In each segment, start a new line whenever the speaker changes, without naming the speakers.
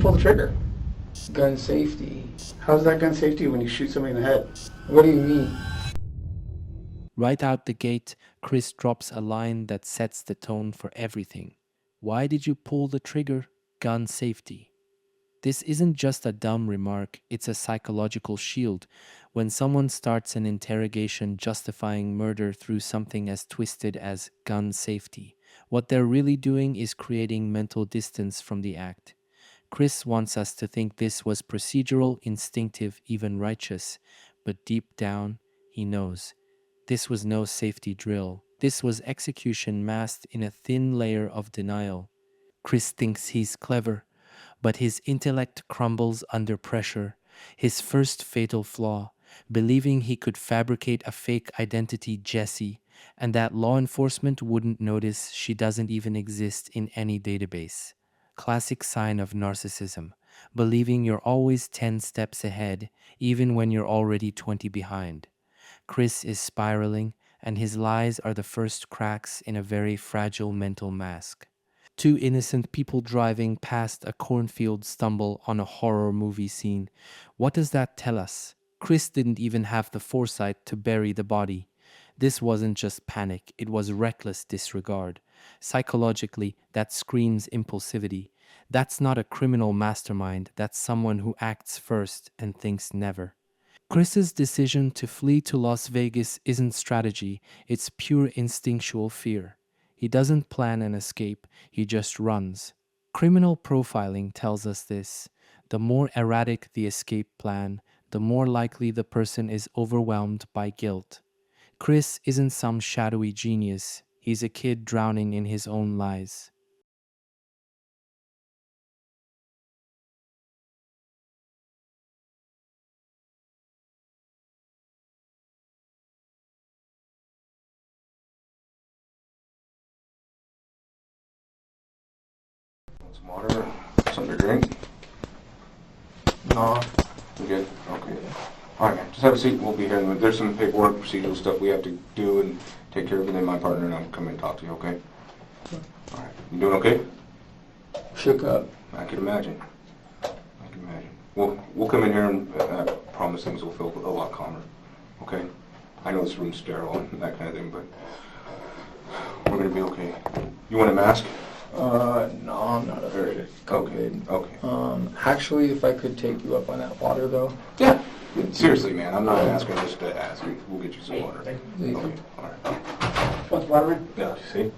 pull the trigger?
Gun safety.
How's that gun safety when you shoot somebody in the head?
What do you mean?
Right out the gate, Chris drops a line that sets the tone for everything. Why did you pull the trigger? Gun safety. This isn't just a dumb remark, it's a psychological shield. When someone starts an interrogation justifying murder through something as twisted as gun safety, what they're really doing is creating mental distance from the act. Chris wants us to think this was procedural, instinctive, even righteous, but deep down, he knows. This was no safety drill. This was execution masked in a thin layer of denial. Chris thinks he's clever, but his intellect crumbles under pressure. His first fatal flaw, believing he could fabricate a fake identity Jessie, and that law enforcement wouldn't notice she doesn't even exist in any database. Classic sign of narcissism, believing you're always 10 steps ahead, even when you're already 20 behind. Chris is spiraling, and his lies are the first cracks in a very fragile mental mask. Two innocent people driving past a cornfield stumble on a horror movie scene. What does that tell us? Chris didn't even have the foresight to bury the body. This wasn't just panic, it was reckless disregard. Psychologically, that screams impulsivity. That's not a criminal mastermind, that's someone who acts first and thinks never. Chris's decision to flee to Las Vegas isn't strategy, it's pure instinctual fear. He doesn't plan an escape, he just runs. Criminal profiling tells us this. The more erratic the escape plan, the more likely the person is overwhelmed by guilt. Chris isn't some shadowy genius, he's a kid drowning in his own lies.
Some water, something to drink.
No.
You good? Okay. All right, man. Just have a seat. We'll be here. There's some paperwork, procedural stuff we have to do and take care of, and then my partner and I'll come in and talk to you. Okay? All right. You doing okay?
Shook up.
I can imagine. We'll come in here and I promise things will feel a lot calmer. Okay? I know this room's sterile and that kind of thing, but we're gonna be okay. You want a mask?
No, I'm not afraid of COVID.
Okay.
Actually, if I could take you up on that water, though.
Yeah. Seriously, man. I'm not asking just to ask. We'll get you some water.
Thank you.
Okay. All right.
Want the water, man?
Yeah. See?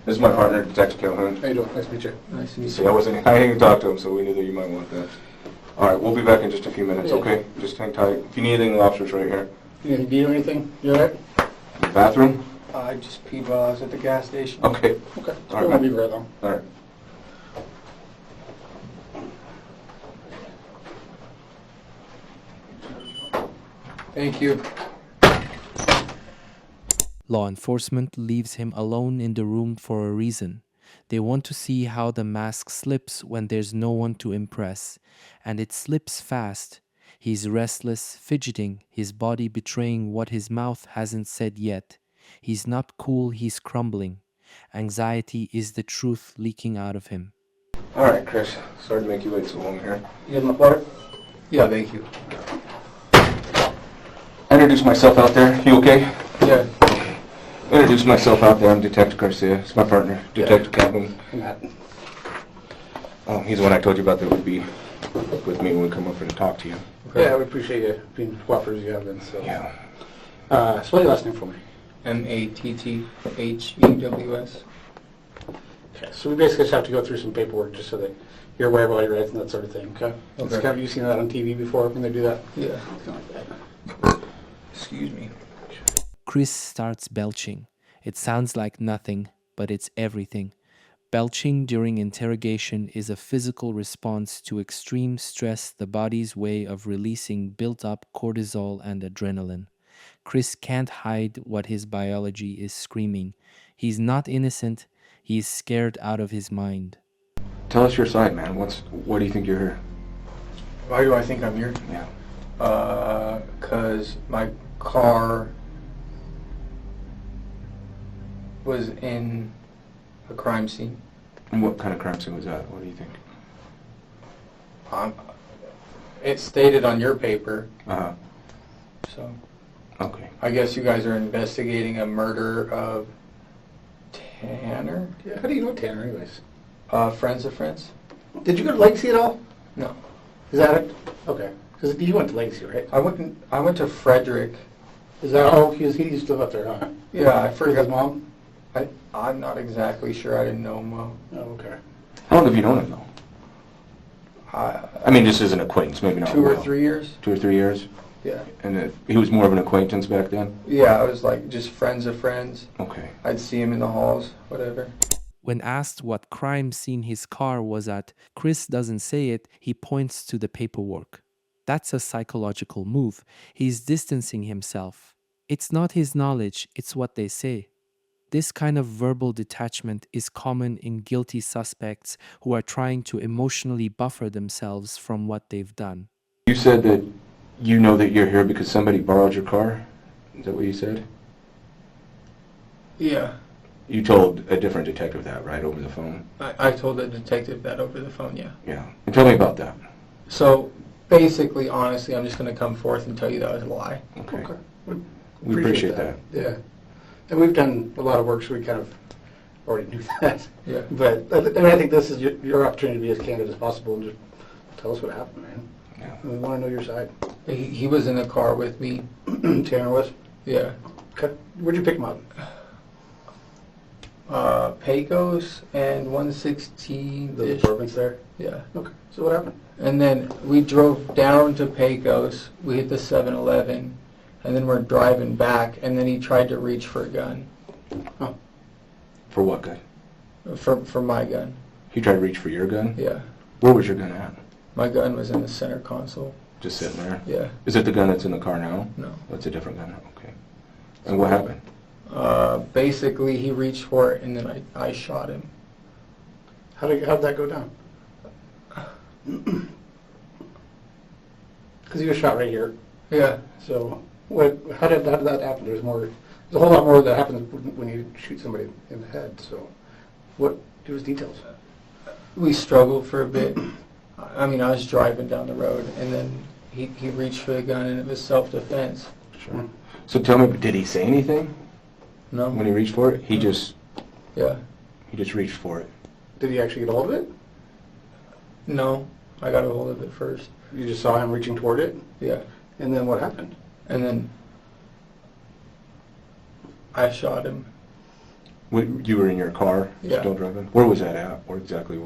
This is my partner, Detective Calhoun.
How you doing? Nice to meet you.
Nice to meet
See,
you.
I didn't even talk to him, so we knew that you might want that. All right, we'll be back in just a few minutes,
Yeah.
okay? Just hang tight. If you need anything, the officer's right here.
You need to or anything? You alright?
The bathroom?
I just peed while I was at the gas station.
Okay.
Okay.
All right,
I'll be
man.
right along.
All right.
Thank you.
Law enforcement leaves him alone in the room for a reason. They want to see how the mask slips when there's no one to impress, and it slips fast. He's restless, fidgeting, his body betraying what his mouth hasn't said yet. He's not cool, he's crumbling. Anxiety is the truth leaking out of him.
All right, Chris. Sorry to make you wait so long here.
You have enough water?
Yeah, thank you.
I introduced myself out there. You okay?
Yeah.
Introduce myself out there. I'm Detective Garcia. It's my partner, Detective Calhoun.
Matt.
He's the one I told you about that would be with me when we come over to talk to you.
Yeah, we appreciate you being cooperative as you have been, so.
Yeah.
Spell your last name for me.
Matthews.
Okay, so we basically just have to go through some paperwork just so that you're aware of all your rights and that sort of thing, okay?
Okay.
Have you seen that on TV before when they do that?
Yeah.
Something like that.
Excuse me.
Chris starts belching. It sounds like nothing, but it's everything. Belching during interrogation is a physical response to extreme stress, the body's way of releasing built-up cortisol and adrenaline. Chris can't hide what his biology is screaming. He's not innocent, he's scared out of his mind.
Tell us your side, man. What do you think you're here?
Why do I think I'm here?
Yeah.
'Cause my car was in a crime scene.
And what kind of crime scene was that? What do you think?
It's stated on your paper,
Uh-huh.
so
Okay.
I guess you guys are investigating a murder of Tanner?
Yeah, how do you know Tanner anyways?
Friends of friends?
Did you go to Legacy at all?
No.
Is that it? Okay. Because you went to Legacy, right?
I went to Frederick.
Is that, oh, he used to live up there, huh?
Yeah, I
With
forgot.
his mom?
I'm not exactly sure. I didn't know Mo.
Oh, okay.
How long have you known him, though? I mean, just as an acquaintance, maybe not
2 or
well.
3 years?
2 or 3 years?
Yeah.
And he was more of an acquaintance back then?
Yeah, I was like just friends of friends.
Okay.
I'd see him in the halls, whatever.
When asked what crime scene his car was at, Chris doesn't say it, he points to the paperwork. That's a psychological move. He's distancing himself. It's not his knowledge, it's what they say. This kind of verbal detachment is common in guilty suspects who are trying to emotionally buffer themselves from what they've done.
You said that you know that you're here because somebody borrowed your car? Is that what you said?
Yeah.
You told a different detective that, right, over the phone?
I told the detective that over the phone, yeah.
Yeah. And tell me about that.
So basically, honestly, I'm just going to come forth and tell you that was a lie.
Okay.
We
appreciate that.
Yeah. And we've done a lot of work, so we kind of already knew that.
Yeah.
But I think this is your opportunity to be as candid as possible and just tell us what happened, man.
Yeah.
We want to know your side.
He was in the car with me.
Tanner was?
Yeah.
Okay. Where'd you pick him up?
Pecos and 116.
The apartments there?
Yeah.
Okay. So what happened?
And then we drove down to Pecos. We hit the 7-Eleven. And then we're driving back. And then he tried to reach for a gun.
Oh.
For what gun?
For my gun.
He tried to reach for your gun?
Yeah.
Where was your gun at?
My gun was in the center console.
Just sitting there?
Yeah.
Is it the gun that's in the car now?
No.
That's a different gun? Okay. And what happened?
Basically, he reached for it, and then I shot him.
How'd that go down? Because he was shot right here.
Yeah.
So how did that happen? There's a whole lot more that happens when you shoot somebody in the head. So give us details.
We struggled for a bit. I mean, I was driving down the road, and then he reached for the gun, and it was self-defense.
Sure. So tell me, did he say anything
No?
when he reached for it? He just reached for it.
Did he actually get a hold of it?
No. I got a hold of it first.
You just saw him reaching toward it?
Yeah.
And then what happened?
And then I shot him.
You were in your car,
Yeah.
still driving? Where was that at? Where exactly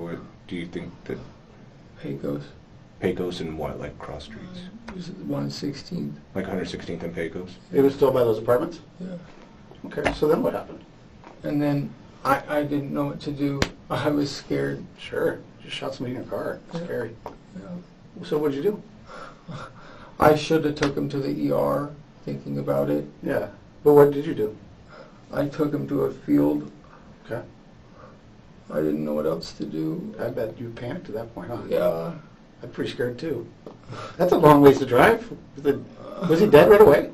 do you think that
Pecos.
Pecos and what, like cross streets?
It was 116th.
Like 116th and Pecos?
It was still by those apartments?
Yeah.
Okay, so then what happened?
And then I didn't know what to do. I was scared.
Sure, just shot somebody in your car. It's scary.
Yeah.
So what'd you do?
I should have took him to the ER, thinking about it.
Yeah, but what did you do?
I took him to a field.
Okay.
I didn't know what else to do.
I bet you panicked at that point, huh?
Yeah.
I'm pretty scared too. That's a long ways to drive. Was he dead right away?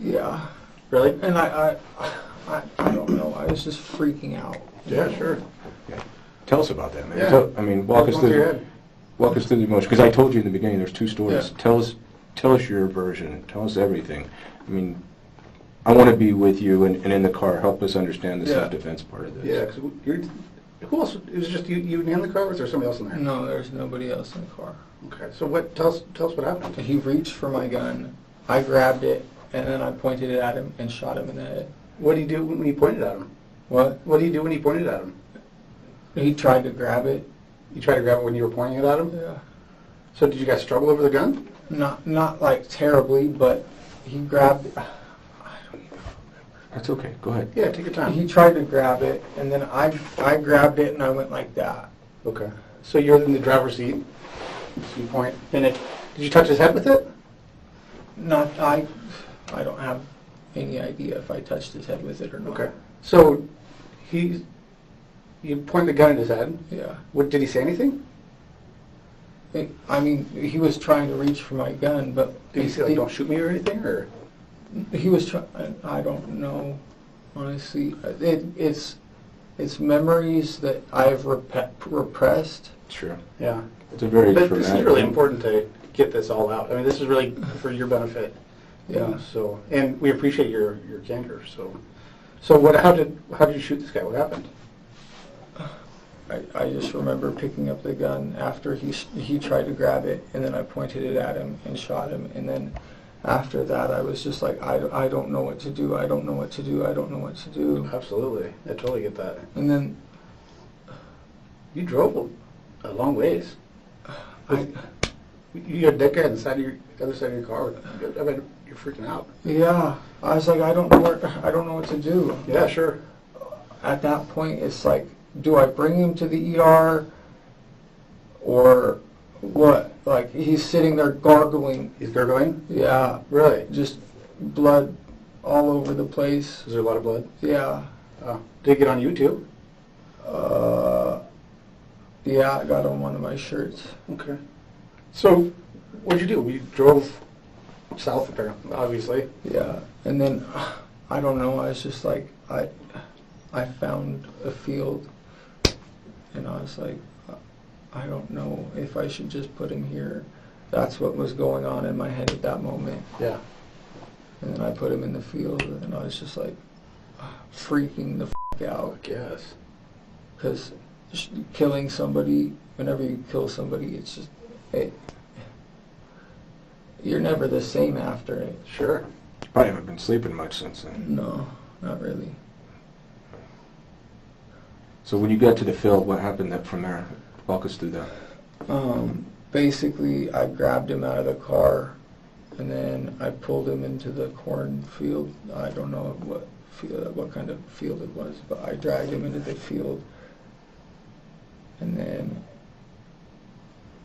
Yeah.
Really?
And I don't know. I was just freaking out.
Yeah, sure.
Yeah. Tell us about that, man.
Yeah.
I mean, walk us
Go through your
through
head.
the emotion. Because I told you in the beginning, there's two stories.
Yeah.
Tell us your version. Tell us everything. I mean, I want to be with you and in the car. Help us understand the
Yeah.
self-defense part of this.
Yeah, because who else? It was just you in the car, or was there somebody else in there?
No, there's nobody else in the car.
Okay, so tell us what happened.
He reached for my gun. I grabbed it, and then I pointed it at him and shot him in the head.
What did he do when you pointed at him?
What?
What did he do when you pointed at him?
He tried to grab it.
You tried to grab it when you were pointing it at him?
Yeah.
So did you guys struggle over the gun?
Not like terribly, but he grabbed it.
That's okay. Go ahead.
Yeah, take your time.
He tried to grab it, and then I grabbed it, and I went like that.
Okay. So you're in the driver's seat. So you point, and did you touch his head with it?
I don't have any idea if I touched his head with it or not.
Okay. So you point the gun at his head.
Yeah.
What did he say anything?
I mean, he was trying to reach for my gun, but
Did he say like, "Don't shoot me" or anything, or?
he was trying. I don't know, honestly. It's memories that I've repressed,
Sure.
Yeah.
It's a very
But
traumatic.
this is really important to get this all out. I mean, this is really for your benefit. You know,
Yeah.
so, and we appreciate your candor. So what? How did you shoot this guy? What happened?
I just remember picking up the gun after he tried to grab it, and then I pointed it at him and shot him. And then after that, I was just like, I don't know what to do. I don't know what to do. I don't know what to do.
Absolutely, I totally get that.
And then
You drove a long ways.
I,
You had that guy on the side of other side of your car. I mean, you're freaking out.
yeah, I was like, I don't know what to do.
Yeah, sure.
At that point, it's like, do I bring him to the ER or what? Like, he's sitting there gargling.
He's gargling.
Yeah,
Really?
just blood all over the place.
Is there a lot of blood?
Yeah.
Did it get on you too?
Yeah, I got on one of my shirts.
Okay. So, what'd you do? We drove south, apparently, obviously.
Yeah, and then I don't know. I was just like, I found a field, and I was like, I don't know if I should just put him here. That's what was going on in my head at that moment.
Yeah.
And then I put him in the field, and I was just like freaking the out.
Yes.
Because killing somebody, whenever you kill somebody, it's just, you're never the same after it.
Sure.
Probably haven't been sleeping much since then.
No, not really.
So when you got to the field, what happened from there? Walk us through that.
Basically, I grabbed him out of the car, and then I pulled him into the cornfield. I don't know what kind of field it was, but I dragged him into the field, and then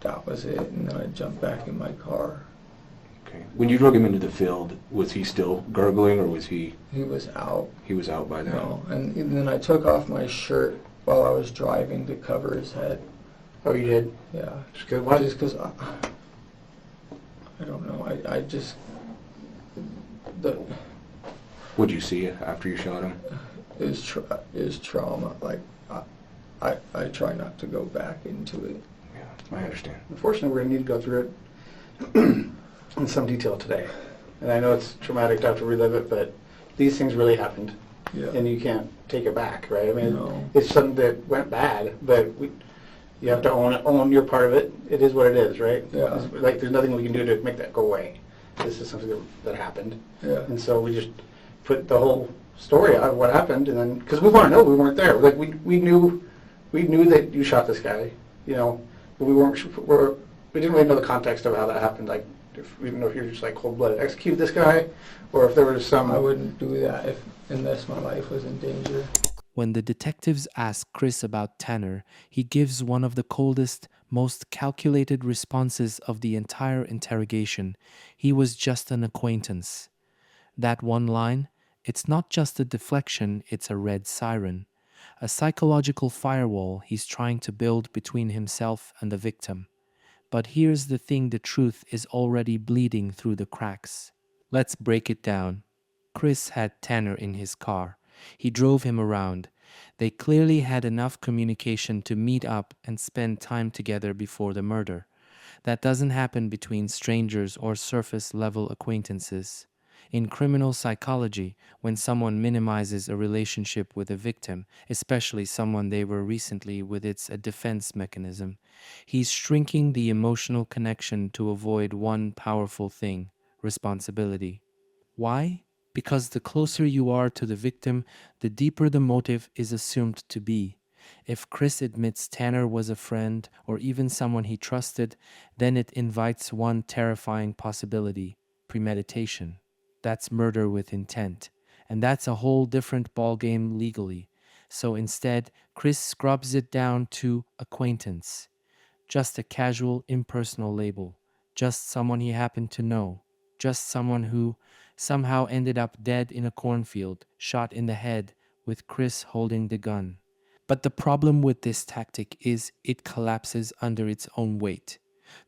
that was it. And then I jumped back in my car.
Okay. When you drug him into the field, was he still gurgling, or was he?
He was out.
He was out by then.
No, and then I took off my shirt while I was driving to cover his head.
Oh, you did?
Yeah.
Just good. Why?
Just because I don't know. I just
What'd you see after you shot him?
is trauma. Like I try not to go back into it.
Yeah, I understand.
Unfortunately, we're going to need to go through it in some detail today. And I know it's traumatic to have to relive it, but these things really happened.
Yeah.
And you can't take it back, right? I mean,
No.
it's something that went bad, but you have to own your part of it. It is what it is, right?
Yeah.
Like, there's nothing we can do to make that go away. This is something that happened.
Yeah.
And so we just put the whole story out of what happened, and then, because we want to know, we weren't there. Like, we knew that you shot this guy, you know, but we didn't really know the context of how that happened. Like, we didn't know if you were just like cold-blooded execute this guy, or if there was some.
I wouldn't do that unless my life was in danger.
When the detectives ask Chris about Tanner, he gives one of the coldest, most calculated responses of the entire interrogation. He was just an acquaintance. That one line, it's not just a deflection, it's a red siren. A psychological firewall he's trying to build between himself and the victim. But here's the thing, the truth is already bleeding through the cracks. Let's break it down. Chris had Tanner in his car. He drove him around. They clearly had enough communication to meet up and spend time together before the murder. That doesn't happen between strangers or surface-level acquaintances. In criminal psychology, when someone minimizes a relationship with a victim, especially someone they were recently with, it's a defense mechanism. He's shrinking the emotional connection to avoid one powerful thing: responsibility. Why? Because the closer you are to the victim, the deeper the motive is assumed to be. If Chris admits Tanner was a friend or even someone he trusted, then it invites one terrifying possibility: premeditation. That's murder with intent. And that's a whole different ballgame legally. So instead, Chris scrubs it down to acquaintance. Just a casual, impersonal label. Just someone he happened to know. Just someone who somehow ended up dead in a cornfield, shot in the head, with Chris holding the gun. But the problem with this tactic is it collapses under its own weight.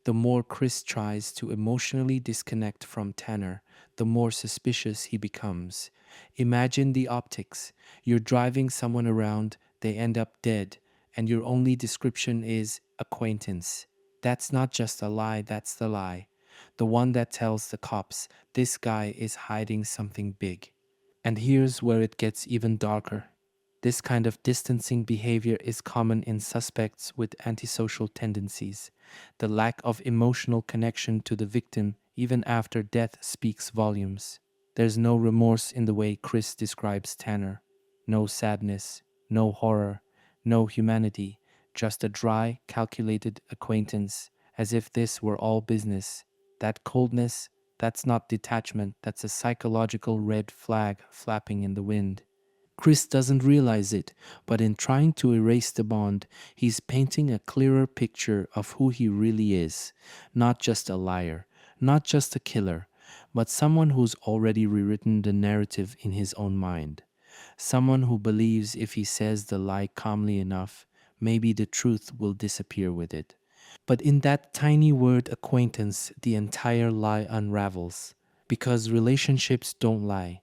The more Chris tries to emotionally disconnect from Tanner, the more suspicious he becomes. Imagine the optics. You're driving someone around, they end up dead, and your only description is acquaintance. That's not just a lie, that's the lie. The one that tells the cops this guy is hiding something big. And here's where it gets even darker. This kind of distancing behavior is common in suspects with antisocial tendencies. The lack of emotional connection to the victim, even after death, speaks volumes. There's no remorse in the way Chris describes Tanner. No sadness, no horror, no humanity, just a dry, calculated acquaintance, as if this were all business. That coldness, that's not detachment, that's a psychological red flag flapping in the wind. Chris doesn't realize it, but in trying to erase the bond, he's painting a clearer picture of who he really is. Not just a liar, not just a killer, but someone who's already rewritten the narrative in his own mind. Someone who believes if he says the lie calmly enough, maybe the truth will disappear with it. But in that tiny word acquaintance, the entire lie unravels. Because relationships don't lie.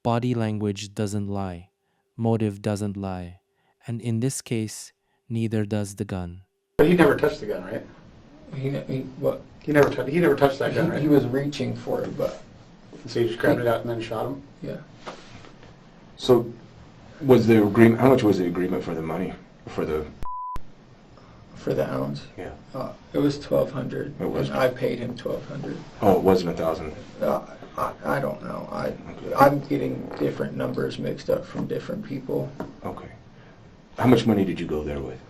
Body language doesn't lie. Motive doesn't lie. And in this case, neither does the gun.
But he never touched the gun, right?
What?
He never touched that gun, right?
He was reaching for it, but
So you just grabbed it out and then shot him?
yeah.
So, was the agreement? How much was the agreement for the money? For the?
For the ounce?
Yeah.
It was $1,200.
It was.
And I paid him $1,200.
Oh, it wasn't 1,000.
I don't know. I'm getting different numbers mixed up from different people.
Okay. How much money did you go there with?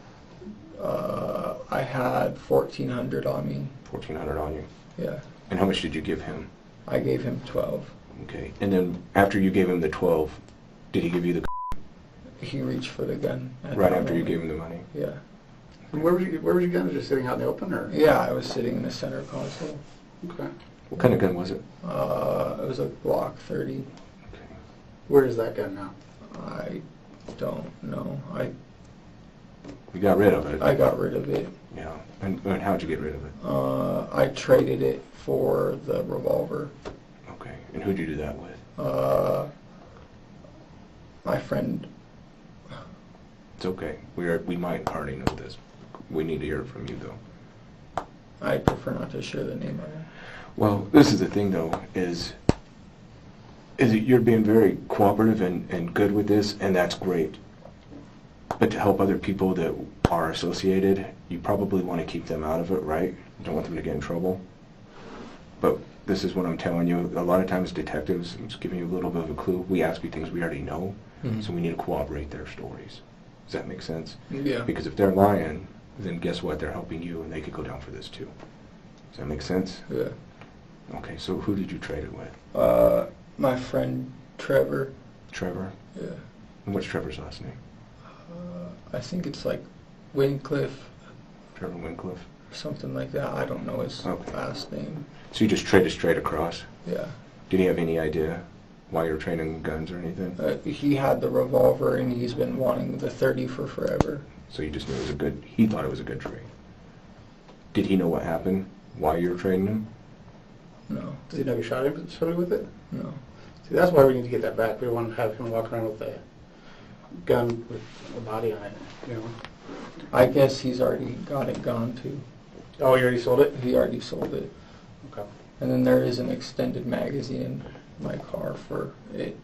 I had $1,400 on me.
1,400 on you.
Yeah.
And how much did you give him?
I gave him 12.
Okay. And then after you gave him the 12, did he give you the?
He reached for the gun.
Right after you gave him the money.
Yeah.
And where was your gun? Just sitting out in the open, or?
Yeah, I was sitting in the center console.
Okay.
What kind of gun was it?
It was a Glock 30.
Okay.
Where is that gun now?
I don't know.
You got rid of it.
I got rid of it.
Yeah. And how'd you get rid of it?
I traded it for the revolver.
Okay. And who'd you do that with?
My friend.
It's okay. We might already know this. We need to hear it from you, though.
I prefer not to share the name of it.
Well, this is the thing, though, is that you're being very cooperative and good with this, and that's great. But to help other people that are associated, you probably want to keep them out of it, right? You don't want them to get in trouble. But this is what I'm telling you. A lot of times detectives, I'm just giving you a little bit of a clue, we ask you things we already know, so we need to corroborate their stories. Does that make sense?
Yeah.
Because if they're lying, then guess what? They're helping you, and they could go down for this, too. Does that make sense?
Yeah.
Okay, so who did you trade it with?
My friend Trevor.
Trevor?
Yeah.
And what's Trevor's last name?
I think it's like Wincliffe,
Trevor Wincliffe.
something like that. I don't know his
Okay.
last name.
So you just traded straight across?
Yeah.
Did he have any idea why you were trading guns or anything?
He had the revolver and he's been wanting the 30 for forever.
So you just knew it was he thought it was a good trade. Did he know what happened? Why you were trading him?
No.
Does he know you shot somebody with it?
No.
See, that's why we need to get that back. We don't want to have him walk around with a gun with a body on it, you know?
I guess he's already got it gone too.
Oh, you already sold it?
He already sold it.
Okay.
And then there is an extended magazine in my car for it.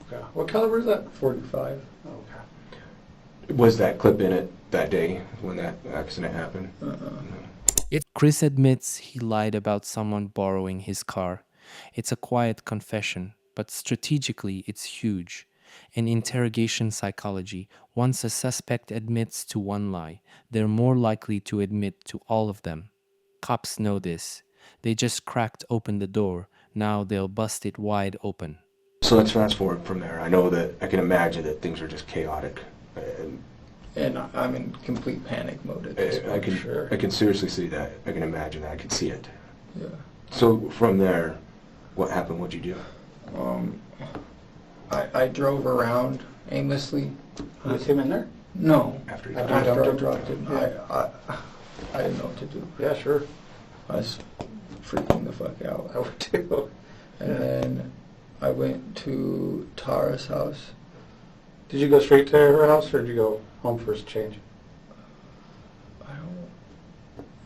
Okay. What caliber is that?
45.
Okay.
Was that clip in it that day when that accident happened?
Chris admits he lied about someone borrowing his car. It's a quiet confession, but strategically it's huge. In interrogation psychology, once a suspect admits to one lie, they're more likely to admit to all of them. Cops know this. They just cracked open the door. Now they'll bust it wide open.
So let's fast forward from there. I know that I can imagine that things are just chaotic.
And I'm in complete panic mode at this point,
I can seriously see that. I can imagine that. I can see it.
Yeah.
So from there, what happened? What'd you do?
I drove around aimlessly.
Was him in there?
No.
After
After
After I
dumped him?
dropped him,
Yeah.
I didn't know what to do.
Yeah, sure.
I was freaking the fuck out.
I would too.
And then I went to Tara's house.
Did you go straight to her house, or did you go home for a change?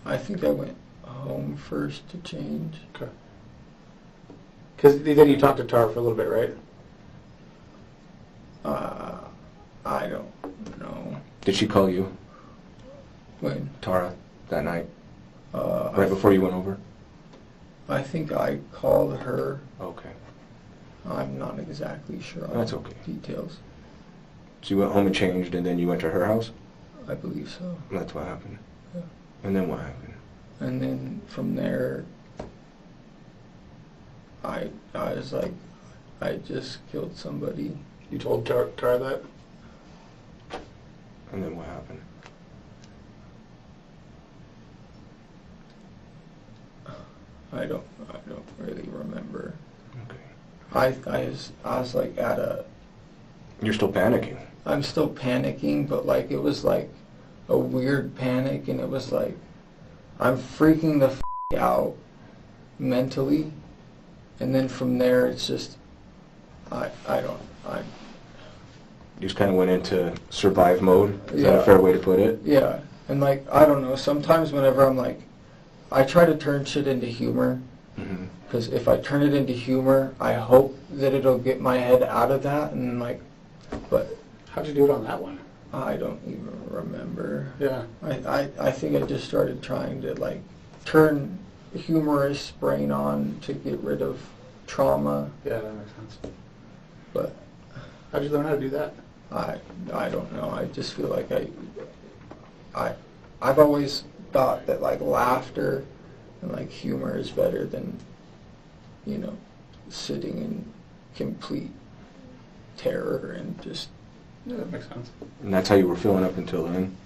I think I went home first to change.
Okay. Because then you talked to Tara for a little bit, right?
I don't know.
Did she call you,
When?
Tara, that night,
I
right before you went over?
I think I called her.
Okay.
I'm not exactly sure on
That's okay.
details.
So you went home and changed, and then you went to her house?
I believe so.
That's what happened.
Yeah.
And then what happened?
And then from there, I was like, I just killed somebody.
You told Tara that?
And then what happened?
I don't really remember.
Okay.
I was like at a.
You're still panicking.
I'm still panicking, but like it was like a weird panic, and it was like I'm freaking the out mentally, and then from there it's just I
You just kind of went into survive mode. Is that
Yeah.
a fair way to put it?
yeah, and like I don't know. Sometimes whenever I'm like, I try to turn shit into humor.
Mm-hmm.
Because if I turn it into humor, I hope that it'll get my head out of that, and like, but
How'd you do it on that one?
I don't even remember.
Yeah.
I think I just started trying to like turn humorous brain on to get rid of trauma,
Yeah, that makes sense.
but
How'd you learn how to do that?
I don't know. I just feel like I've always thought that like laughter and like humor is better than, you know, sitting in complete terror and just,
Yeah, that makes sense.
And that's how you were feeling up until then?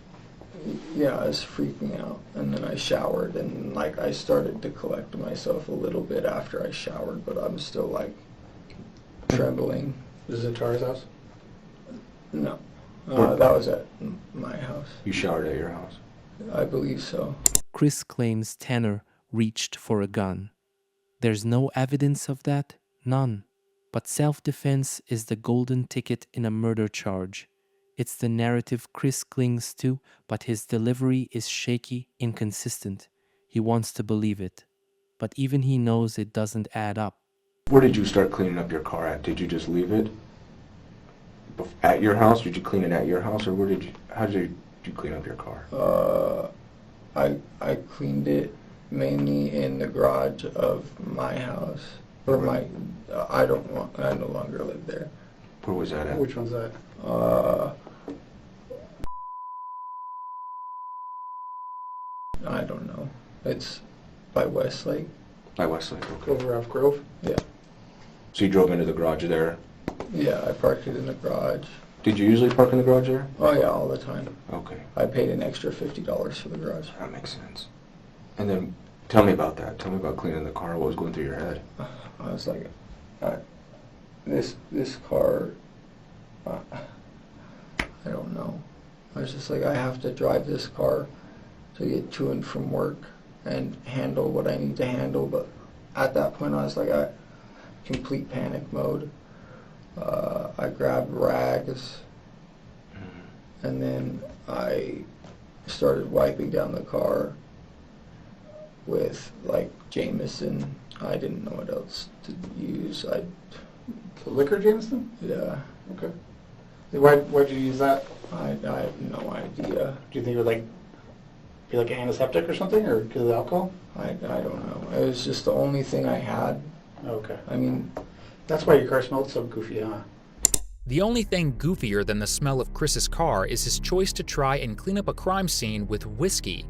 yeah, I was freaking out. And then I showered, and like I started to collect myself a little bit after I showered, but I'm still like trembling.
This is at Tara's house?
No, that was at my house.
You showered at your house?
I believe so.
Chris claims Tanner reached for a gun. There's no evidence of that, none. But self-defense is the golden ticket in a murder charge. It's the narrative Chris clings to, but his delivery is shaky, inconsistent. He wants to believe it, but even he knows it doesn't add up.
Where did you start cleaning up your car at? Did you just leave it at your house? Did you clean it at your house, or how did you clean up your car?
I cleaned it mainly in the garage of my house. Or my, I no longer live there.
Where was that at?
Which one's that?
I don't know. It's by Westlake.
By Westlake, okay.
Over off Grove?
Yeah.
So you drove into the garage there.
Yeah, I parked it in the garage.
Did you usually park in the garage there?
Oh yeah, all the time.
Okay,
I paid an extra $50 for the garage.
that makes sense. And then, tell me about that. Tell me about cleaning the car. What was going through your head?
I was like, this car, I don't know. I was just like, I have to drive this car to get to and from work and handle what I need to handle. But at that point, I was like, complete panic mode. I grabbed rags, and then I started wiping down the car with like Jameson. I didn't know what else to use.
The liquor, Jameson?
Yeah,
Okay. Why'd you use that?
I have no idea.
Do you think it would be like antiseptic or something, or because of the alcohol?
I don't know. It was just the only thing I had.
Okay.
I mean,
That's why your car smelled so goofy, huh?
The only thing goofier than the smell of Chris's car is his choice to try and clean up a crime scene with whiskey.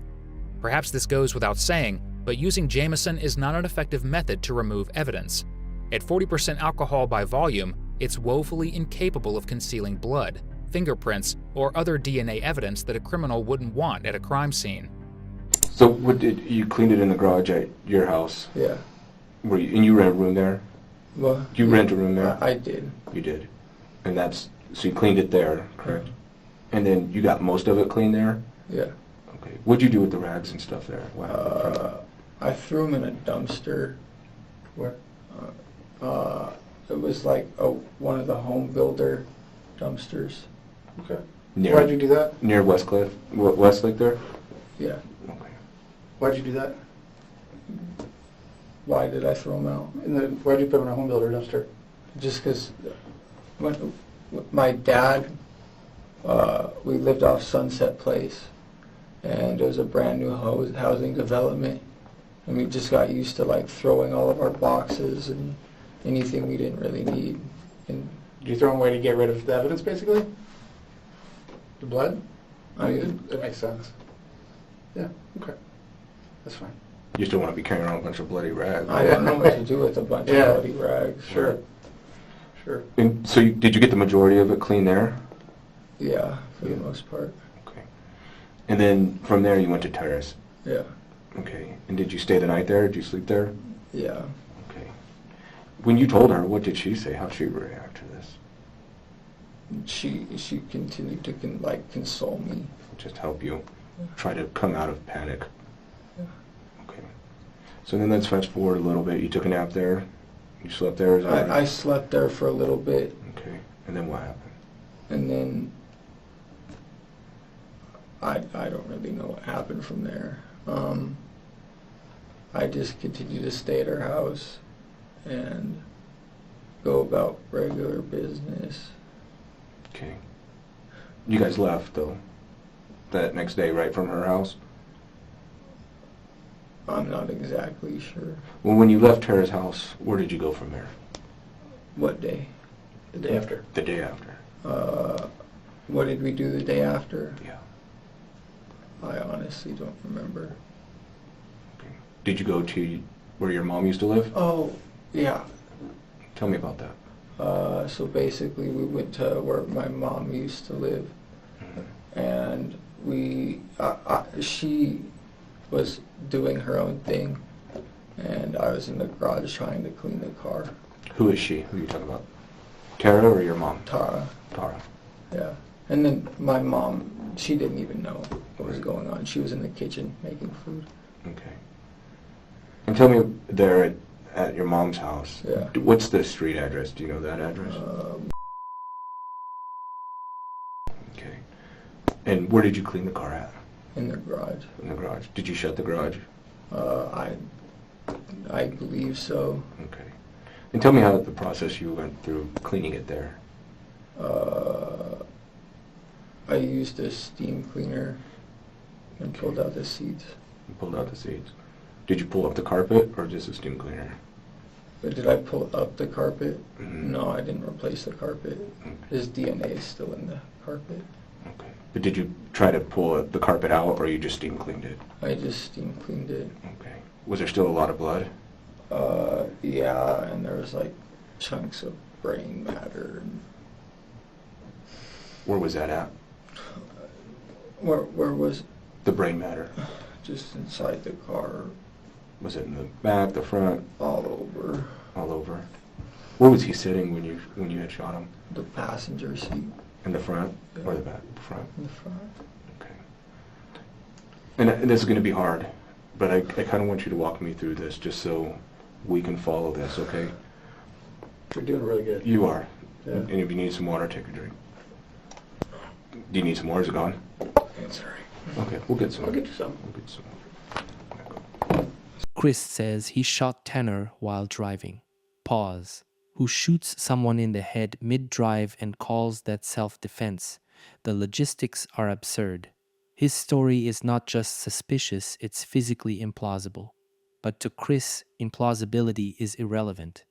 Perhaps this goes without saying, but using Jameson is not an effective method to remove evidence. At 40% alcohol by volume, it's woefully incapable of concealing blood, fingerprints, or other DNA evidence that a criminal wouldn't want at a crime scene.
So you cleaned it in the garage at your house?
yeah.
And you rent a room there?
Well,
You rent a room there?
I did.
You did. And so you cleaned it there, correct? And then you got most of it cleaned there?
Yeah.
Okay. What'd you do with the rags and stuff there? What happened?
I threw them in a dumpster.
Where?
It was like one of the home builder dumpsters.
Okay.
Near,
Why'd you do that?
near Westlake there?
Yeah.
Okay.
Why'd you do that?
Why did I throw them out?
Why'd you put them in a home builder dumpster?
Just because my dad, we lived off Sunset Place, and it was a brand new housing development, and we just got used to like throwing all of our boxes and anything we didn't really need. And
Did you throw them away to get rid of the evidence, basically? The blood?
I mean,
That makes sense. Yeah, okay. That's fine.
You still want to be carrying around a bunch of bloody rags.
I didn't know what to do with a bunch
Yeah.
of bloody rags.
Sure. Sure.
And so did you get the majority of it clean there?
Yeah, for the most part.
Okay. And then from there you went to Terrace.
Yeah,
Okay. And did you stay the night there? Did you sleep there?
yeah.
Okay. When you told her, what did she say? How did she react to this?
She continued to console me.
Just help you try to come out of panic.
Yeah.
Okay. So then let's fast forward a little bit. You took a nap there. You slept there. Is that
I
right?
slept there for a little bit,
Okay. And then what happened?
and then I don't really know what happened from there. I just continued to stay at her house and go about regular business.
Okay. You guys left though. That next day, right from her house.
I'm not exactly sure.
Well, when you left Tara's house, where did you go from there?
What day?
The day after.
The day after.
What did we do the day after?
Yeah.
I honestly don't remember.
Okay. Did you go to where your mom used to live?
Oh, yeah.
Tell me about that.
So basically we went to where my mom used to live, and she was doing her own thing, and I was in the garage trying to clean the car.
Who is she? Who are you talking about? Tara or your mom?
Tara,
Tara.
yeah. And then my mom, she didn't even know what was going on. She was in the kitchen making food.
Okay. And tell me there at your mom's house.
Yeah.
What's the street address? Do you know that address? Okay. And where did you clean the car at?
In the garage.
In the garage. Did you shut the garage?
I believe so.
Okay. And tell me how the process you went through cleaning it there.
I used a steam cleaner and pulled out the seats.
You pulled out the seats. Did you pull up the carpet or just a steam cleaner?
But did I pull up the carpet?
Mhm.
No, I didn't replace the carpet.
Okay.
His DNA is still in the carpet.
Okay. But did you try to pull the carpet out or you just steam cleaned it?
I just steam cleaned it.
Okay. Was there still a lot of blood?
Yeah, and there was like chunks of brain matter. And
Where was that at?
where was
The brain matter.
just inside the car,
Was it in the back, the front,
all over
all over? Where was he sitting when you had shot him?
the passenger seat
In the front or the back? Front.
in the front.
Okay. And this is going to be hard, but I kind of want you to walk me through this just so we can follow this, okay?
You're doing really good.
You are.
Yeah.
And if you need some water, take a drink. Do you need some more? Is it gone?
That's right.
Okay, we'll get some.
I'll get you some.
We'll get some.
Chris says he shot Tanner while driving. Pause. Who shoots someone in the head mid-drive and calls that self-defense. The logistics are absurd. His story is not just suspicious, it's physically implausible. But to Chris, implausibility is irrelevant.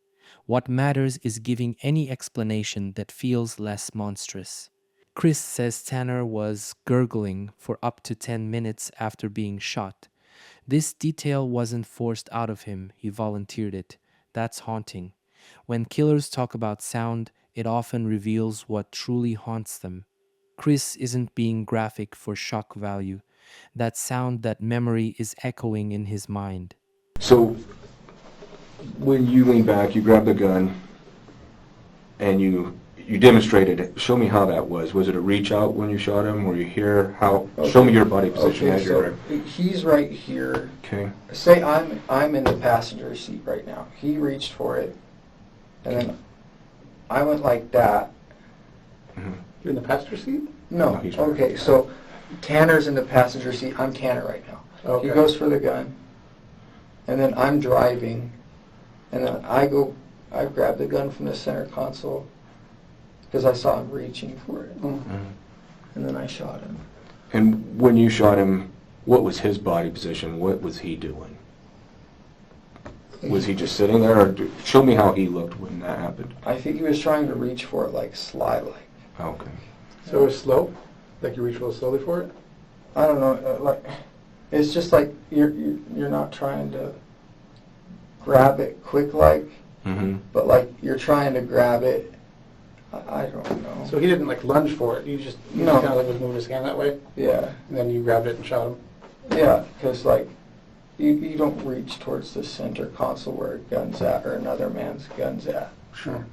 What matters is giving any explanation that feels less monstrous. Chris says Tanner was gurgling for up to 10 minutes after being shot. This detail wasn't forced out of him, he volunteered it. That's haunting. When killers talk about sound, it often reveals what truly haunts them. Chris isn't being graphic for shock value. That sound, that memory is echoing in his mind.
So, when you leaned back, you grabbed the gun, and you demonstrated it. Show me how that was. Was it a reach out when you shot him? Were you here? How?
Okay.
Show me your body position
Okay,
as you're
so he's right here.
Okay.
Say I'm in the passenger seat right now. He reached for it, and then I went like that.
Mm-hmm.
You're in the passenger seat?
No.
No, he's right.
Okay, so Tanner's in the passenger seat. I'm Tanner right now.
Okay.
He goes for the gun, and then I'm driving, and then I grab the gun from the center console because I saw him reaching for it, and then I shot him.
And when you shot him, what was his body position? What was he doing? Was he just sitting there? Or show me how he looked when that happened.
I think he was trying to reach for it like sly-like.
Okay.
So it was slow? Like you reached real slowly for it?
I don't know, like, it's just like you're not trying to grab it quick like, but like you're trying to grab it. I don't know.
So he didn't like lunge for it. He just
No.
kind of like was moving his hand that way,
Yeah,
and then you grabbed it and shot him.
yeah, because like you don't reach towards the center console where a gun's at or another man's gun's at.
Sure.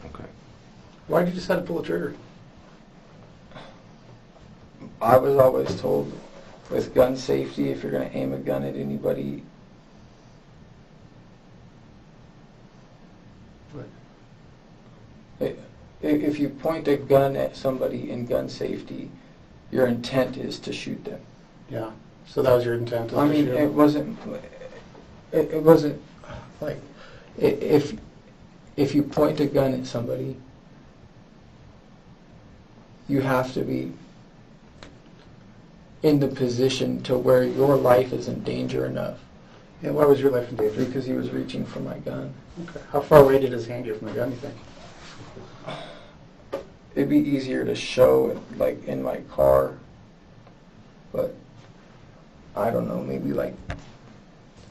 Okay.
Why did you decide to pull the trigger?
I was always told with gun safety, if you're going to aim a gun at anybody, if you point a gun at somebody in gun safety, your intent is to shoot them.
Yeah. So that was your intent?
I mean, it wasn't like if you point a gun at somebody, you have to be in the position to where your life is in danger enough.
And why was your life in danger?
Because he was reaching for my gun.
Okay. How far away did his hand get from the gun, you think?
It'd be easier to show like in my car, but I don't know, maybe like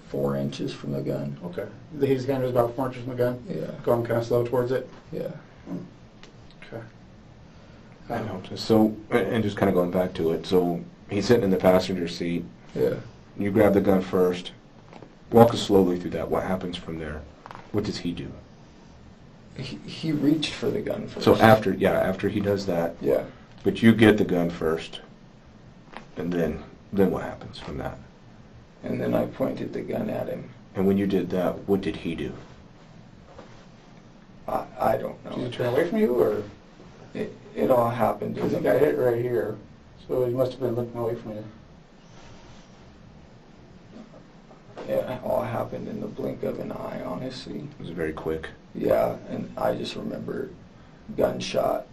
4 inches from the gun.
Okay. His hand was about 4 inches from the gun?
Yeah,
Going kind of slow towards it?
yeah.
Okay.
That helps. So, and just kind of going back to it, so he's sitting in the passenger seat.
Yeah.
You grab the gun first. Walk us slowly through that. What happens from there? What does he do?
He reached for the gun first.
So after he does that,
Yeah.
but you get the gun first, and then what happens from that?
And then I pointed the gun at him.
And when you did that, what did he do?
I don't
Did he
know.
turn away from you, or?
It all happened.
Because he got hit right here, so he must have been looking away from you.
It all happened in the blink of an eye, honestly.
It was very quick.
Yeah, and I just remember gunshot,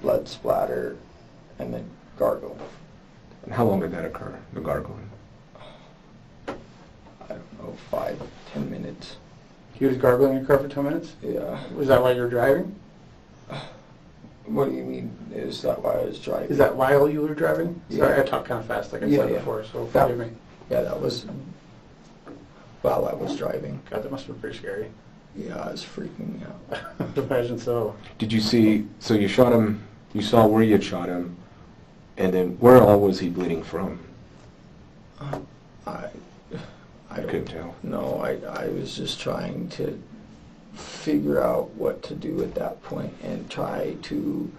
blood splatter, and then gargle.
And how long did that occur, the gargling?
I don't know, 5-10 minutes.
He was gargling in your car for 10 minutes?
Yeah.
Was that why you were driving?
What do you mean? Is that why I was driving?
Is that while you were driving?
Yeah.
Sorry, I talked kind of fast like I
Yeah,
said
yeah.
before, so
That-
forgive me.
Yeah, that was while I was driving.
God, that must have been pretty scary.
Yeah, I was freaking out.
I would imagine so.
Did you see, so you shot him, you saw where you had shot him, and then where all was he bleeding from?
I
I couldn't tell.
No, I was just trying to figure out what to do at that point and try to,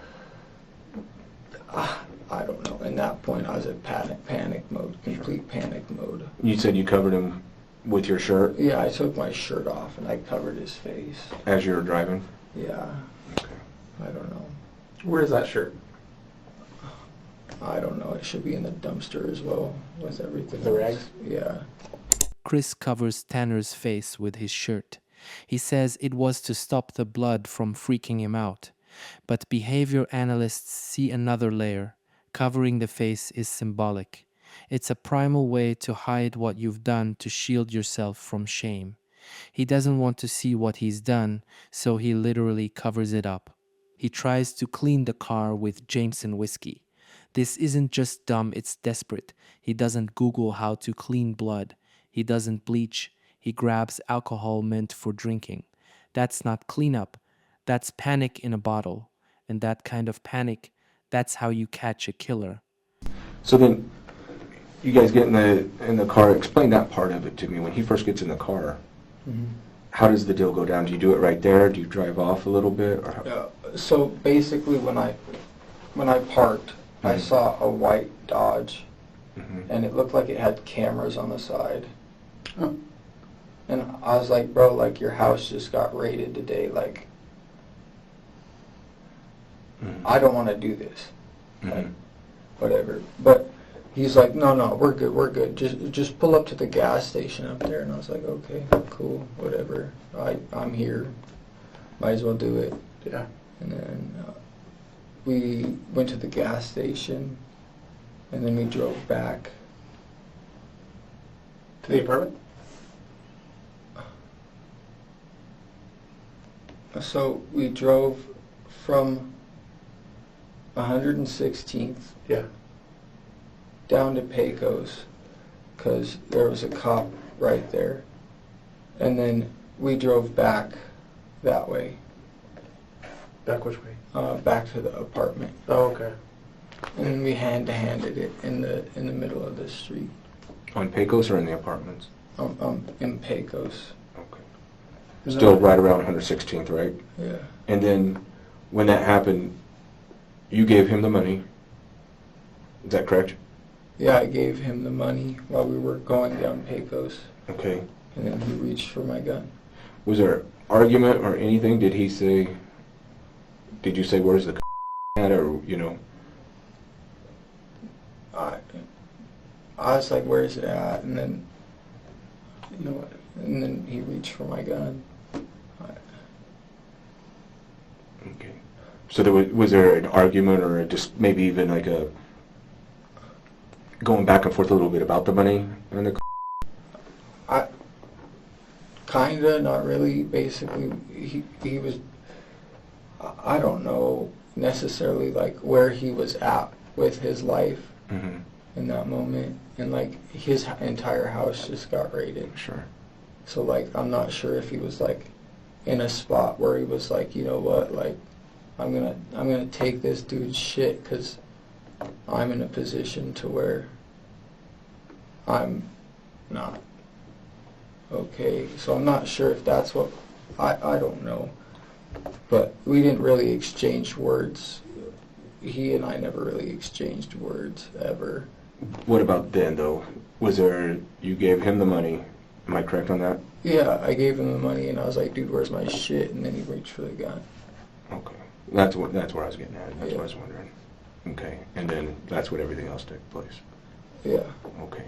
I don't know. In that point, I was at panic mode, complete panic mode.
You said you covered him with your shirt
Yeah, I took my shirt off and I covered his face.
as you were driving?
Yeah,
Okay.
I don't know.
Where's that shirt?
I don't know. It should be in the dumpster as well with everything.
The
else.
rags?
Yeah.
Chris covers Tanner's face with his shirt. He says it was to stop the blood from freaking him out. But behavior analysts see another layer. Covering the face is symbolic. It's a primal way to hide what you've done to shield yourself from shame. He doesn't want to see what he's done, so he literally covers it up. He tries to clean the car with Jameson whiskey. This isn't just dumb, it's desperate. He doesn't Google how to clean blood. He doesn't bleach. He grabs alcohol meant for drinking. That's not cleanup. That's panic in a bottle. And that kind of panic, that's how you catch a killer.
So then, you guys get in the car. Explain that part of it to me. When he first gets in the car, how does the deal go down? Do you do it right there? Do you drive off a little bit? Or how?
So basically, when I parked, I saw a white Dodge, and it looked like it had cameras on the side.
Oh.
And I was like, bro, like your house just got raided today. Like, I don't want to do this. Like, whatever. But he's like, no, we're good. Just pull up to the gas station up there. And I was like, okay, cool, whatever. I'm here. Might as well do it.
Yeah.
And then we went to the gas station, and then we drove back.
To the apartment?
So we drove from 116th
Yeah.
down to Pecos, because there was a cop right there. And then we drove back that way,
Back which way?
back to the apartment.
Oh, okay.
And then we hand-to-handed it in the middle of the street.
On Pecos or in the apartments?
In Pecos.
Okay. Still right around 116th, right?
Yeah.
And then when that happened, you gave him the money. Is that correct?
Yeah, I gave him the money while we were going down Pecos,
Okay.
and then he reached for my gun.
Was there argument or anything? Did you say, where's the at, or,
I was like, where's it at? And then, and then he reached for my gun.
Okay. So was there an argument or just maybe even like a going back and forth a little bit about the money and the
Kinda, not really. Basically, he was, I don't know necessarily like where he was at with his life
Mm-hmm.
in that moment. And like his entire house just got raided.
Sure.
So like I'm not sure if he was like in a spot where he was like, you know what, like I'm gonna take this dude's shit because I'm in a position to where I'm not okay. So I'm not sure if that's what I don't know. But we didn't really exchange words. He and I never really exchanged words ever.
What about then though? You gave him the money? Am I correct on that?
Yeah, I gave him the money and I was like, dude, where's my shit? And then he reached for the gun.
Okay. That's where I was getting at. That's
Yeah.
what I was wondering. Okay. And then that's when everything else took place.
Yeah.
Okay.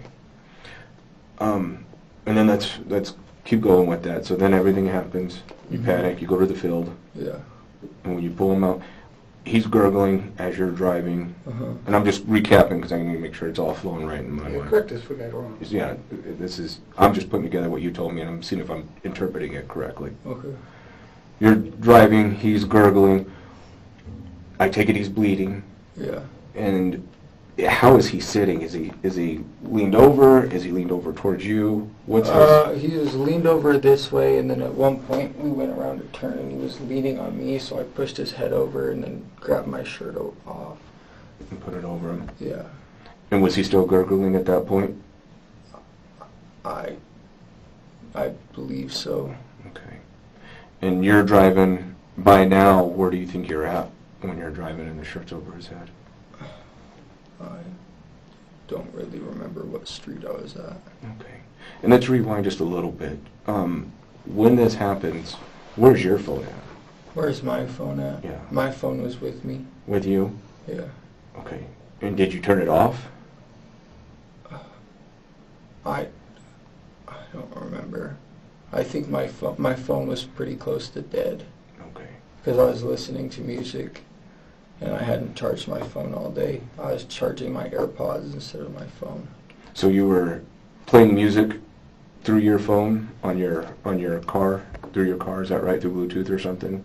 And then let's keep going with that. So then everything happens. You
Mhm.
panic. You go to the field,
Yeah.
and when you pull him out, he's gurgling as you're driving.
Uh-huh.
And I'm just recapping because I need to make sure it's all flowing right in my
Yeah,
mind.
correct us if we got it wrong.
Yeah, I'm just putting together what you told me, and I'm seeing if I'm interpreting it correctly.
Okay.
You're driving, he's gurgling. I take it he's bleeding.
Yeah.
And how is he sitting? Is he leaned over? Is he leaned over towards you? What's his...
He was leaned over this way, and then at one point we went around a turn, and he was leaning on me, so I pushed his head over and then grabbed my shirt off.
And put it over him.
Yeah.
And was he still gurgling at that point?
I believe so.
Okay. And you're driving, by now, where do you think you're at when you're driving and the shirt's over his head?
I don't really remember what street I was at.
Okay. And let's rewind just a little bit. When this happens, where's your phone at?
Where's my phone at?
Yeah.
My phone was with me.
With you?
Yeah.
Okay. And did you turn it off?
I don't remember. I think my phone was pretty close to dead
Okay.
because I was listening to music and I hadn't charged my phone all day. I was charging my AirPods instead of my phone.
So you were playing music through your phone on your car, through your car, is that right? Through Bluetooth or something?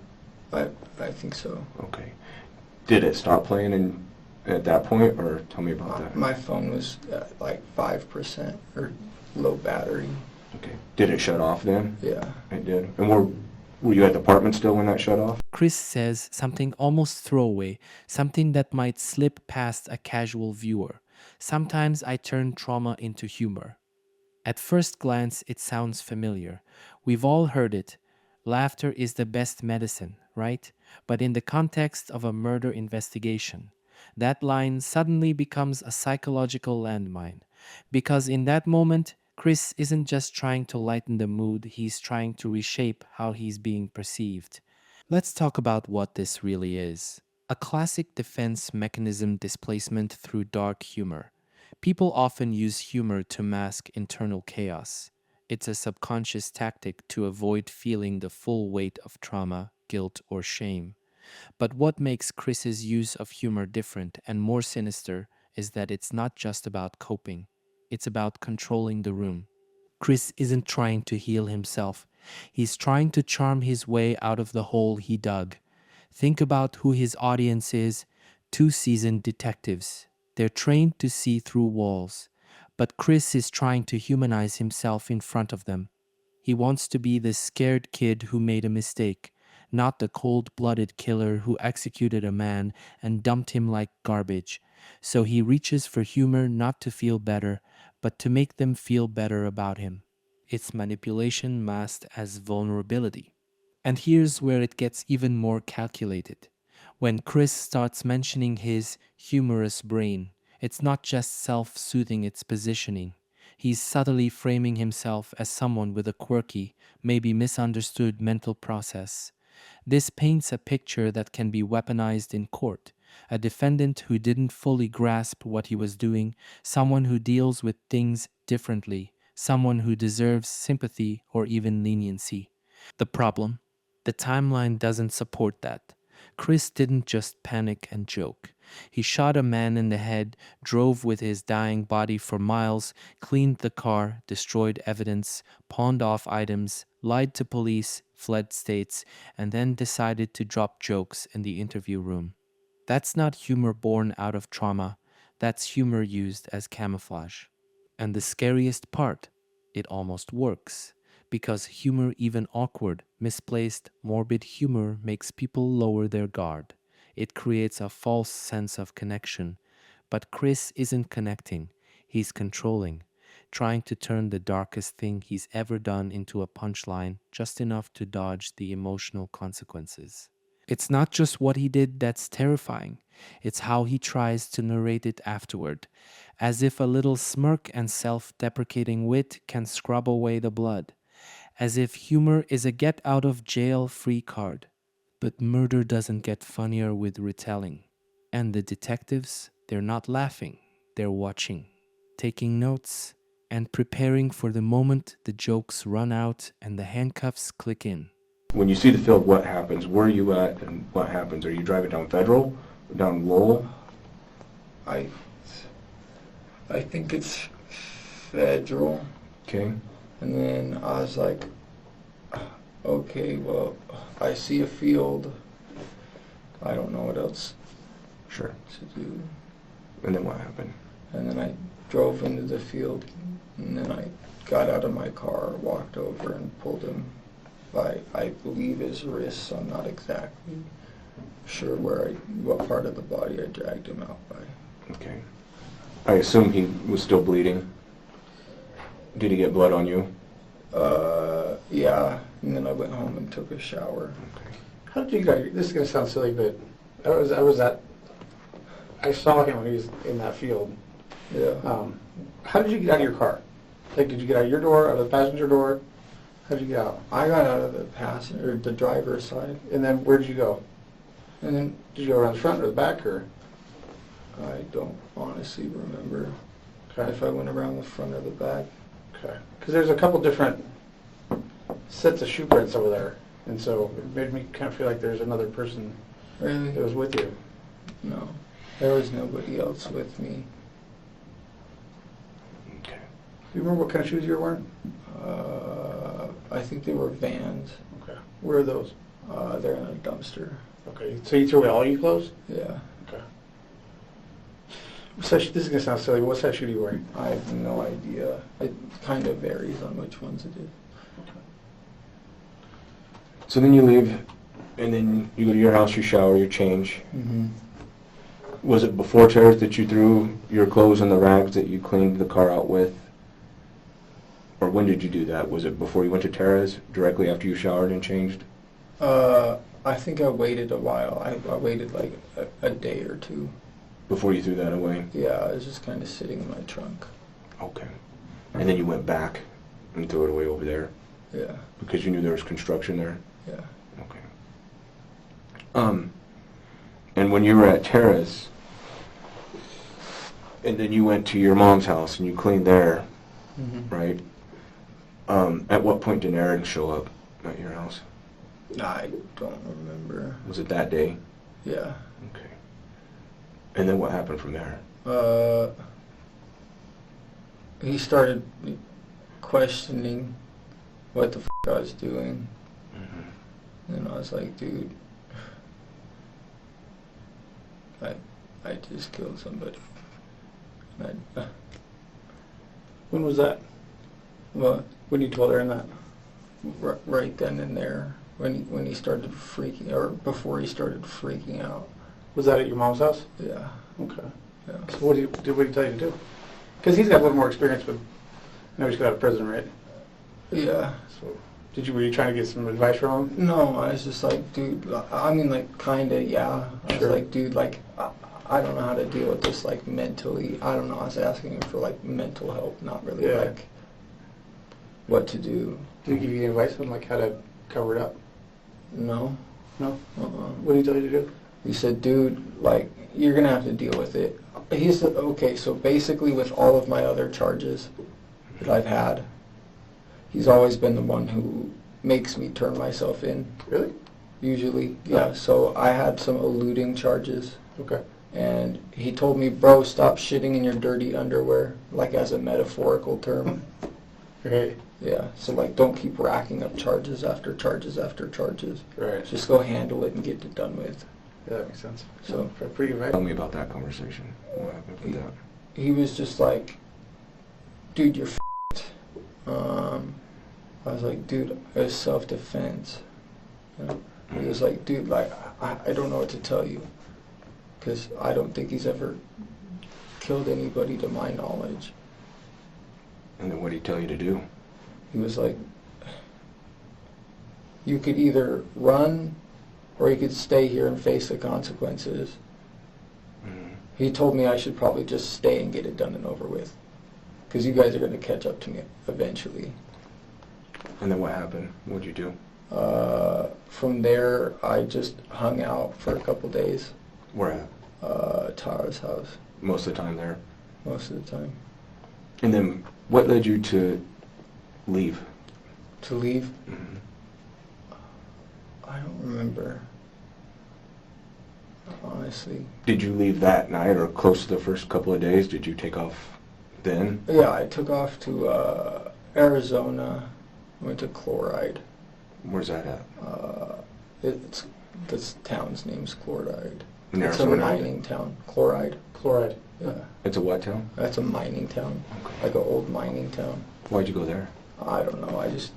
I think so.
Okay. Did it stop playing at that point, or tell me about that?
My phone was at like 5% or low battery.
Okay. Did it shut off then?
Yeah.
It did. And were you at the apartment still when that shut off?
Chris says something almost throwaway, something that might slip past a casual viewer. Sometimes I turn trauma into humor. At first glance, it sounds familiar. We've all heard it. Laughter is the best medicine, right? But in the context of a murder investigation, that line suddenly becomes a psychological landmine. Because in that moment, Chris isn't just trying to lighten the mood, he's trying to reshape how he's being perceived. Let's talk about what this really is. A classic defense mechanism displacement through dark humor. People often use humor to mask internal chaos. It's a subconscious tactic to avoid feeling the full weight of trauma, guilt, or shame. But what makes Chris's use of humor different and more sinister is that it's not just about coping, it's about controlling the room. Chris isn't trying to heal himself, he's trying to charm his way out of the hole he dug. Think about who his audience is: two seasoned detectives. They're trained to see through walls. But Chris is trying to humanize himself in front of them. He wants to be the scared kid who made a mistake, not the cold-blooded killer who executed a man and dumped him like garbage. So he reaches for humor not to feel better, but to make them feel better about him. It's manipulation masked as vulnerability. And here's where it gets even more calculated. When Chris starts mentioning his humorous brain, it's not just self-soothing, it's positioning. He's subtly framing himself as someone with a quirky, maybe misunderstood mental process. This paints a picture that can be weaponized in court. A defendant who didn't fully grasp what he was doing, someone who deals with things differently, someone who deserves sympathy or even leniency. The problem? The timeline doesn't support that. Chris didn't just panic and joke. He shot a man in the head, drove with his dying body for miles, cleaned the car, destroyed evidence, pawned off items, lied to police, fled states, and then decided to drop jokes in the interview room. That's not humor born out of trauma. That's humor used as camouflage. And the scariest part, it almost works. Because humor, even awkward, misplaced, morbid humor, makes people lower their guard. It creates a false sense of connection. But Chris isn't connecting, he's controlling, trying to turn the darkest thing he's ever done into a punchline just enough to dodge the emotional consequences. It's not just what he did that's terrifying, it's how he tries to narrate it afterward, as if a little smirk and self-deprecating wit can scrub away the blood, as if humor is a get-out-of-jail-free card. But murder doesn't get funnier with retelling. And the detectives, they're not laughing, they're watching, taking notes, and preparing for the moment the jokes run out and the handcuffs click in.
When you see the field, what happens? Where are you at and what happens? Are you driving down Federal? Down Lowell?
I think it's Federal.
Okay.
And then I was like, okay, well, I see a field. I don't know what else
Sure.
to do.
And then what happened?
And then I drove into the field, and then I got out of my car, walked over, and pulled him by, I believe, his wrists. I'm not exactly sure what part of the body I dragged him out by.
Okay. I assume he was still bleeding. Did he get blood on you?
Yeah. And then I went home and took a shower.
Okay.
How did you guys, this is going to sound silly, but I saw him when he was in that field.
Yeah.
How did you get out of your car? Like, did you get out of your door, out of the passenger door? How did you get out?
I got out of the driver's side.
And then where did you go?
And then
Did you go around the front or the back, or?
I don't honestly remember
Okay.
if I went around the front or the back.
Okay. Because there's a couple different sets of shoe prints over there, and so it made me kind of feel like there's another person
Really?
that was with you.
No. There was nobody else with me.
Okay.
Do you remember what kind of shoes you were wearing?
I think they were Vans.
Okay. Where are those?
They're in a dumpster.
Okay. So you threw away all your clothes?
Yeah.
Okay. This is going to sound silly, but what size shoe are you wearing?
I have no idea. It kind of varies on which ones it is.
So then you leave, and then you go to your house, you shower, you change.
Mm-hmm.
Was it before Tara's that you threw your clothes in the rags that you cleaned the car out with? Or when did you do that? Was it before you went to Tara's, directly after you showered and changed?
I think I waited a while. I waited like a day or two.
Before you threw that away?
Yeah, it was just kind of sitting in my trunk.
Okay. And then you went back and threw it away over there?
Yeah.
Because you knew there was construction there?
Yeah.
Okay. And when you were at Tara's, And then you went to your mom's house and you cleaned there,
Mm-hmm.
right? At what point did Aaron show up at your house?
I don't remember.
Was it that day?
Yeah.
Okay. And then what happened from there?
He started questioning what the I was doing.
Mm-hmm.
And I was like, dude, I just killed somebody. And
When was that?
well,
When you told Aaron that?
right then and there, when he started freaking, or before he started freaking out.
Was that at your mom's house?
Yeah.
Okay.
Yeah.
So what did he tell you to do? Because he's got a little more experience with. I know he's got out of prison, right?
Yeah.
So were you trying to get some advice from him?
No, I was just like, dude, I mean, like, kinda, yeah. I was
Sure.
like, dude, like, I don't know how to deal with this, like, mentally. I don't know, I was asking him for, like, mental help, not really,
Yeah.
like, what to do.
Did he give you any advice on like how to cover it up?
No.
No.
Uh-uh.
What did he tell you to do?
He said, dude, like, you're gonna have to deal with it. He said, okay, so basically with all of my other charges that I've had, he's always been the one who makes me turn myself in,
Really?
usually. Yeah, so I had some eluding charges.
Okay.
And he told me, bro, stop shitting in your dirty underwear, like as a metaphorical term.
Right.
Yeah, so like don't keep racking up charges after charges after charges.
Right.
Just go handle it and get it done with.
Yeah, that makes sense.
So
Pretty good, right?
Tell me about that conversation. What happened with that?
he was just like, dude, you're f***ed. I was like, dude, it was self-defense. You know? He was like, dude, like, I don't know what to tell you. Because I don't think he's ever killed anybody to my knowledge.
And then what did he tell you to do?
He was like, you could either run or you could stay here and face the consequences.
Mm-hmm.
He told me I should probably just stay and get it done and over with. Because you guys are going to catch up to me eventually.
And then what happened? What'd you do?
From there, I just hung out for a couple days.
Where at?
Tara's house,
Most of the time there.
most of the time.
And then what led you to leave?
To leave,
Mm-hmm.
I don't remember. Honestly.
Did you leave that night or close to the first couple of days? Did you take off then?
Yeah, I took off to Arizona. Went to Chloride.
Where's that at?
It's this town's name's Chloride.
In
It's a
Arizona?
mining town. Chloride.
Chloride.
Yeah,
It's a what town?
that's a mining town,
Okay.
like an old mining town.
Why'd you go there?
I don't know. I just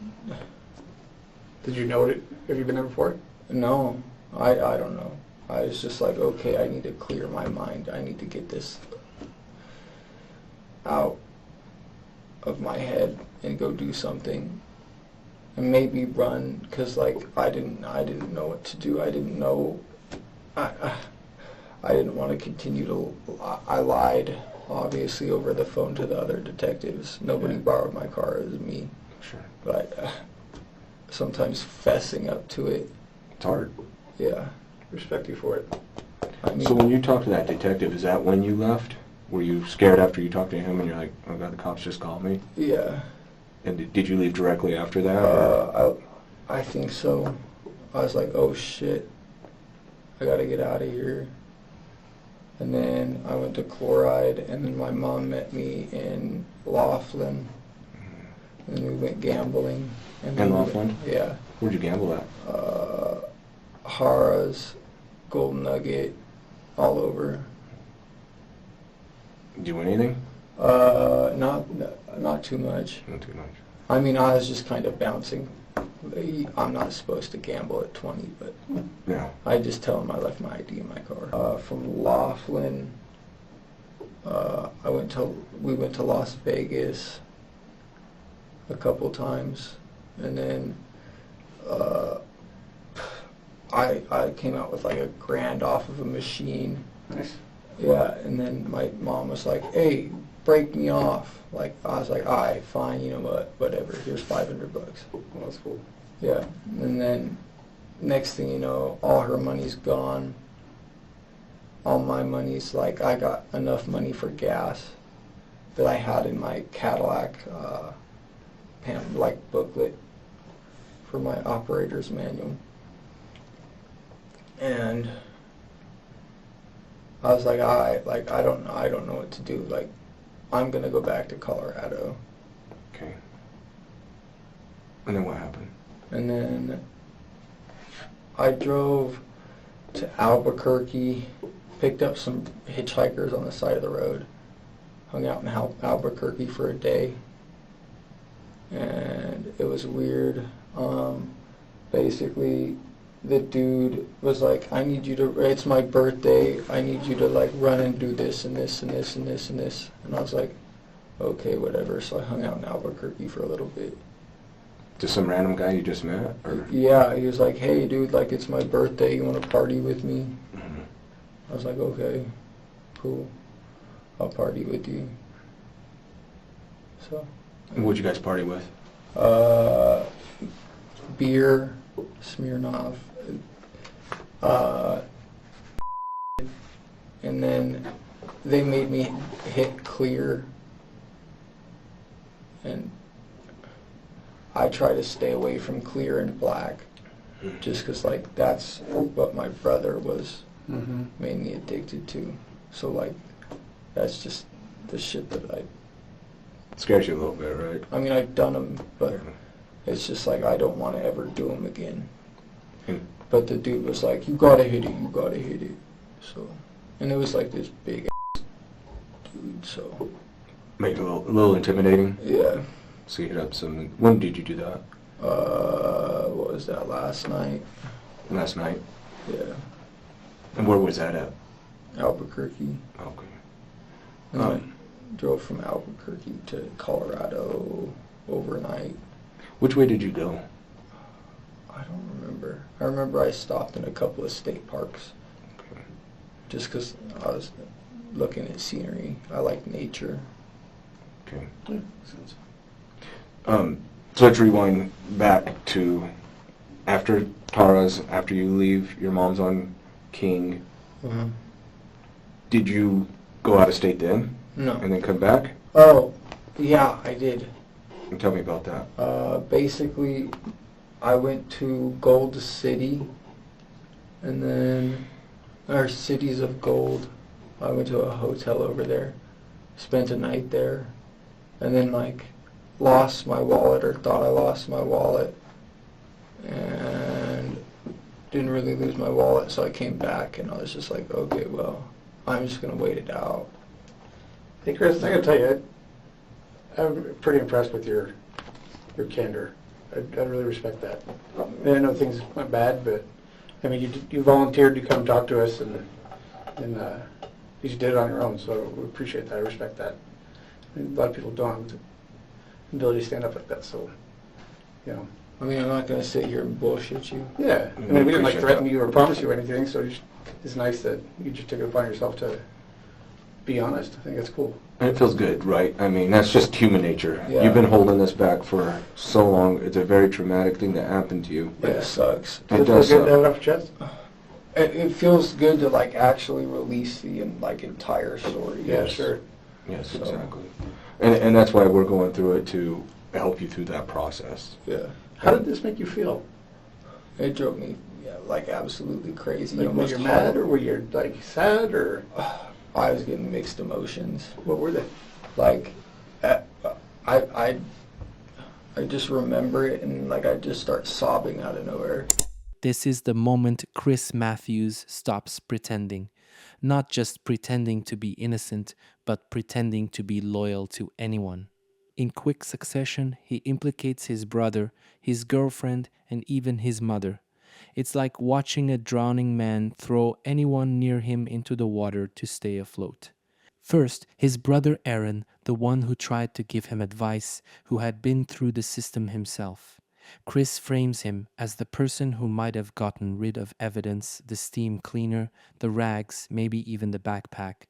Did you know it? Have you been there before?
no. I don't know. I was just like, okay, I need to clear my mind. I need to get this out of my head and go do something. And maybe run, because like I didn't know what to do. I didn't know. I didn't want to continue to. I lied, obviously, over the phone to the other detectives. Nobody borrowed my car. It was me.
Sure.
But sometimes fessing up to it,
It's hard.
yeah.
Respect you for it.
I mean,
So when you talked to that detective, is that when you left? Were you scared after you talked to him and you're like, oh God, the cops just called me?
yeah.
And did you leave directly after that? Or?
I think so. I was like, oh shit, I gotta get out of here. And then I went to Chloride, and then my mom met me in Laughlin, and then we went gambling. And then
In Laughlin?
Yeah.
Where'd you gamble at?
Hara's, Golden Nugget, all over.
Did you win anything?
Not too much.
Not too much.
I mean, I was just kind of bouncing. I'm not supposed to gamble at 20, but
No.
I just tell them I left my ID in my car. From Laughlin, we went to Las Vegas a couple times, and then I came out with like $1,000 off of a machine.
Nice.
Yeah, and then my mom was like, hey, break me off. Like, I was like, all right, fine, you know what, whatever, here's $500.
Well, that's cool.
Yeah, and then next thing you know, all her money's gone. all my money's like I got enough money for gas that I had in my Cadillac booklet for my operator's manual. And I was like, I don't know what to do. Like, I'm gonna go back to Colorado.
Okay. And then what happened?
And then I drove to Albuquerque, picked up some hitchhikers on the side of the road, hung out in Albuquerque for a day, and it was weird. Basically, the dude was like, it's my birthday, I need you to like run and do this and this and this and this and this. And I was like, okay, whatever. So I hung out in Albuquerque for a little bit.
Just some random guy you just met? Or?
Yeah, he was like, hey dude, like it's my birthday, you want to party with me?
Mm-hmm.
I was like, okay, cool, I'll party with you. So.
What'd you guys party with?
Beer, Smirnoff, and then they made me hit clear, and I try to stay away from clear and black, just because like that's what my brother was mainly addicted to. So like that's just the shit that I.
Scares you a little bit, right?
I mean, I've done them, but it's just like I don't want to ever do them again. But the dude was like, you gotta hit it, you gotta hit it. So, and it was like this big ass dude, so.
Make it a little intimidating?
Yeah.
So you hit up some. When did you do that?
What was that, last night?
Last night?
Yeah.
And where was that at?
Albuquerque.
Okay.
And I drove from Albuquerque to Colorado overnight.
Which way did you go?
I don't remember. I remember I stopped in a couple of state parks.
Okay.
Just because I was looking at scenery. I like nature.
Okay.
Yeah, makes sense.
So let's rewind back to after Tara's, after you leave, your mom's on King.
Mm-hmm.
Did you go out of state then?
No.
And then come back?
Oh, yeah, I did.
And tell me about that.
Basically, I went to Gold City, and then, our Cities of Gold. I went to a hotel over there, spent a night there, and then like lost my wallet or thought I lost my wallet, and didn't really lose my wallet, so I came back and I was just like, okay, well, I'm just gonna wait it out.
Hey Chris, I gotta tell you, I'm pretty impressed with your candor. I really respect that. I know things went bad, but I mean, you volunteered to come talk to us, and you did it on your own. So we appreciate that. I respect that. I mean, a lot of people don't have the ability to stand up like that. So, you know.
I mean, I'm not gonna sit here and bullshit you.
Yeah. I mean, we didn't like threaten you or promise you anything. So it's nice that you just took it upon yourself to be honest. I think that's cool.
And it feels good, right? I mean, that's just human nature.
Yeah.
You've been holding this back for so long. It's a very traumatic thing that happened to you.
Yeah, it sucks.
It
Does
does
it feel good to have
suck.
it off your chest?
It feels good to like actually release the entire story.
Yeah,
Yes.
sure.
Yes,
So-
exactly. And that's why we're going through it, to help you through that process.
Yeah.
How did this make you feel?
It drove me like absolutely crazy.
Like, were
Almost
you mad, or were you like sad, or
I was getting mixed emotions.
what were they?
Like, I just remember it and like I just start sobbing out of nowhere.
This is the moment Chris Matthews stops pretending. Not just pretending to be innocent, but pretending to be loyal to anyone. In quick succession, he implicates his brother, his girlfriend, and even his mother. It's like watching a drowning man throw anyone near him into the water to stay afloat. First, his brother Aaron, the one who tried to give him advice, who had been through the system himself. Chris frames him as the person who might have gotten rid of evidence, the steam cleaner, the rags, maybe even the backpack.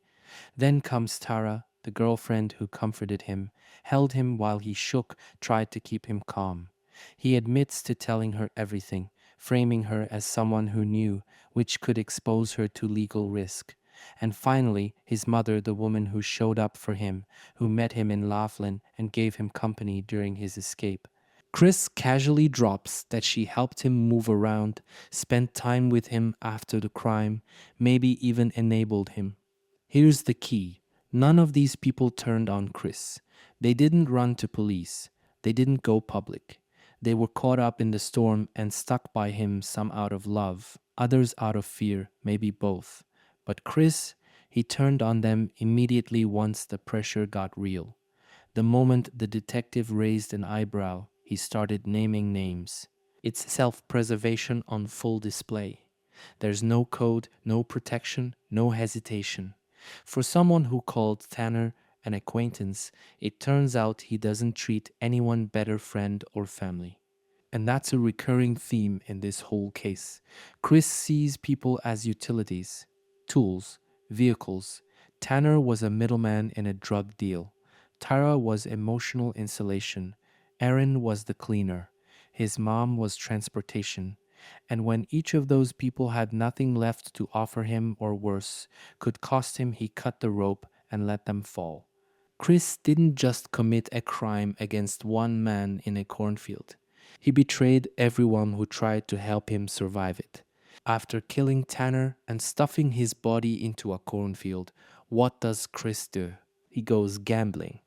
Then comes Tara, the girlfriend who comforted him, held him while he shook, tried to keep him calm. He admits to telling her everything, framing her as someone who knew, which could expose her to legal risk. And finally, his mother, the woman who showed up for him, who met him in Laughlin and gave him company during his escape. Chris casually drops that she helped him move around, spent time with him after the crime, maybe even enabled him. Here's the key. None of these people turned on Chris. They didn't run to police. They didn't go public. They were caught up in the storm and stuck by him, some out of love, others out of fear, maybe both. But Chris, he turned on them immediately once the pressure got real. The moment the detective raised an eyebrow, he started naming names. It's self-preservation on full display. There's no code, no protection, no hesitation. For someone who called Tanner an acquaintance, it turns out he doesn't treat anyone better friend or family. And that's a recurring theme in this whole case. Chris sees people as utilities, tools, vehicles. Tanner was a middleman in a drug deal. Tara was emotional insulation. Aaron was the cleaner. His mom was transportation. And when each of those people had nothing left to offer him, or worse, could cost him, he cut the rope and let them fall. Chris didn't just commit a crime against one man in a cornfield. He betrayed everyone who tried to help him survive it. After killing Tanner and stuffing his body into a cornfield, what does Chris do? He goes gambling.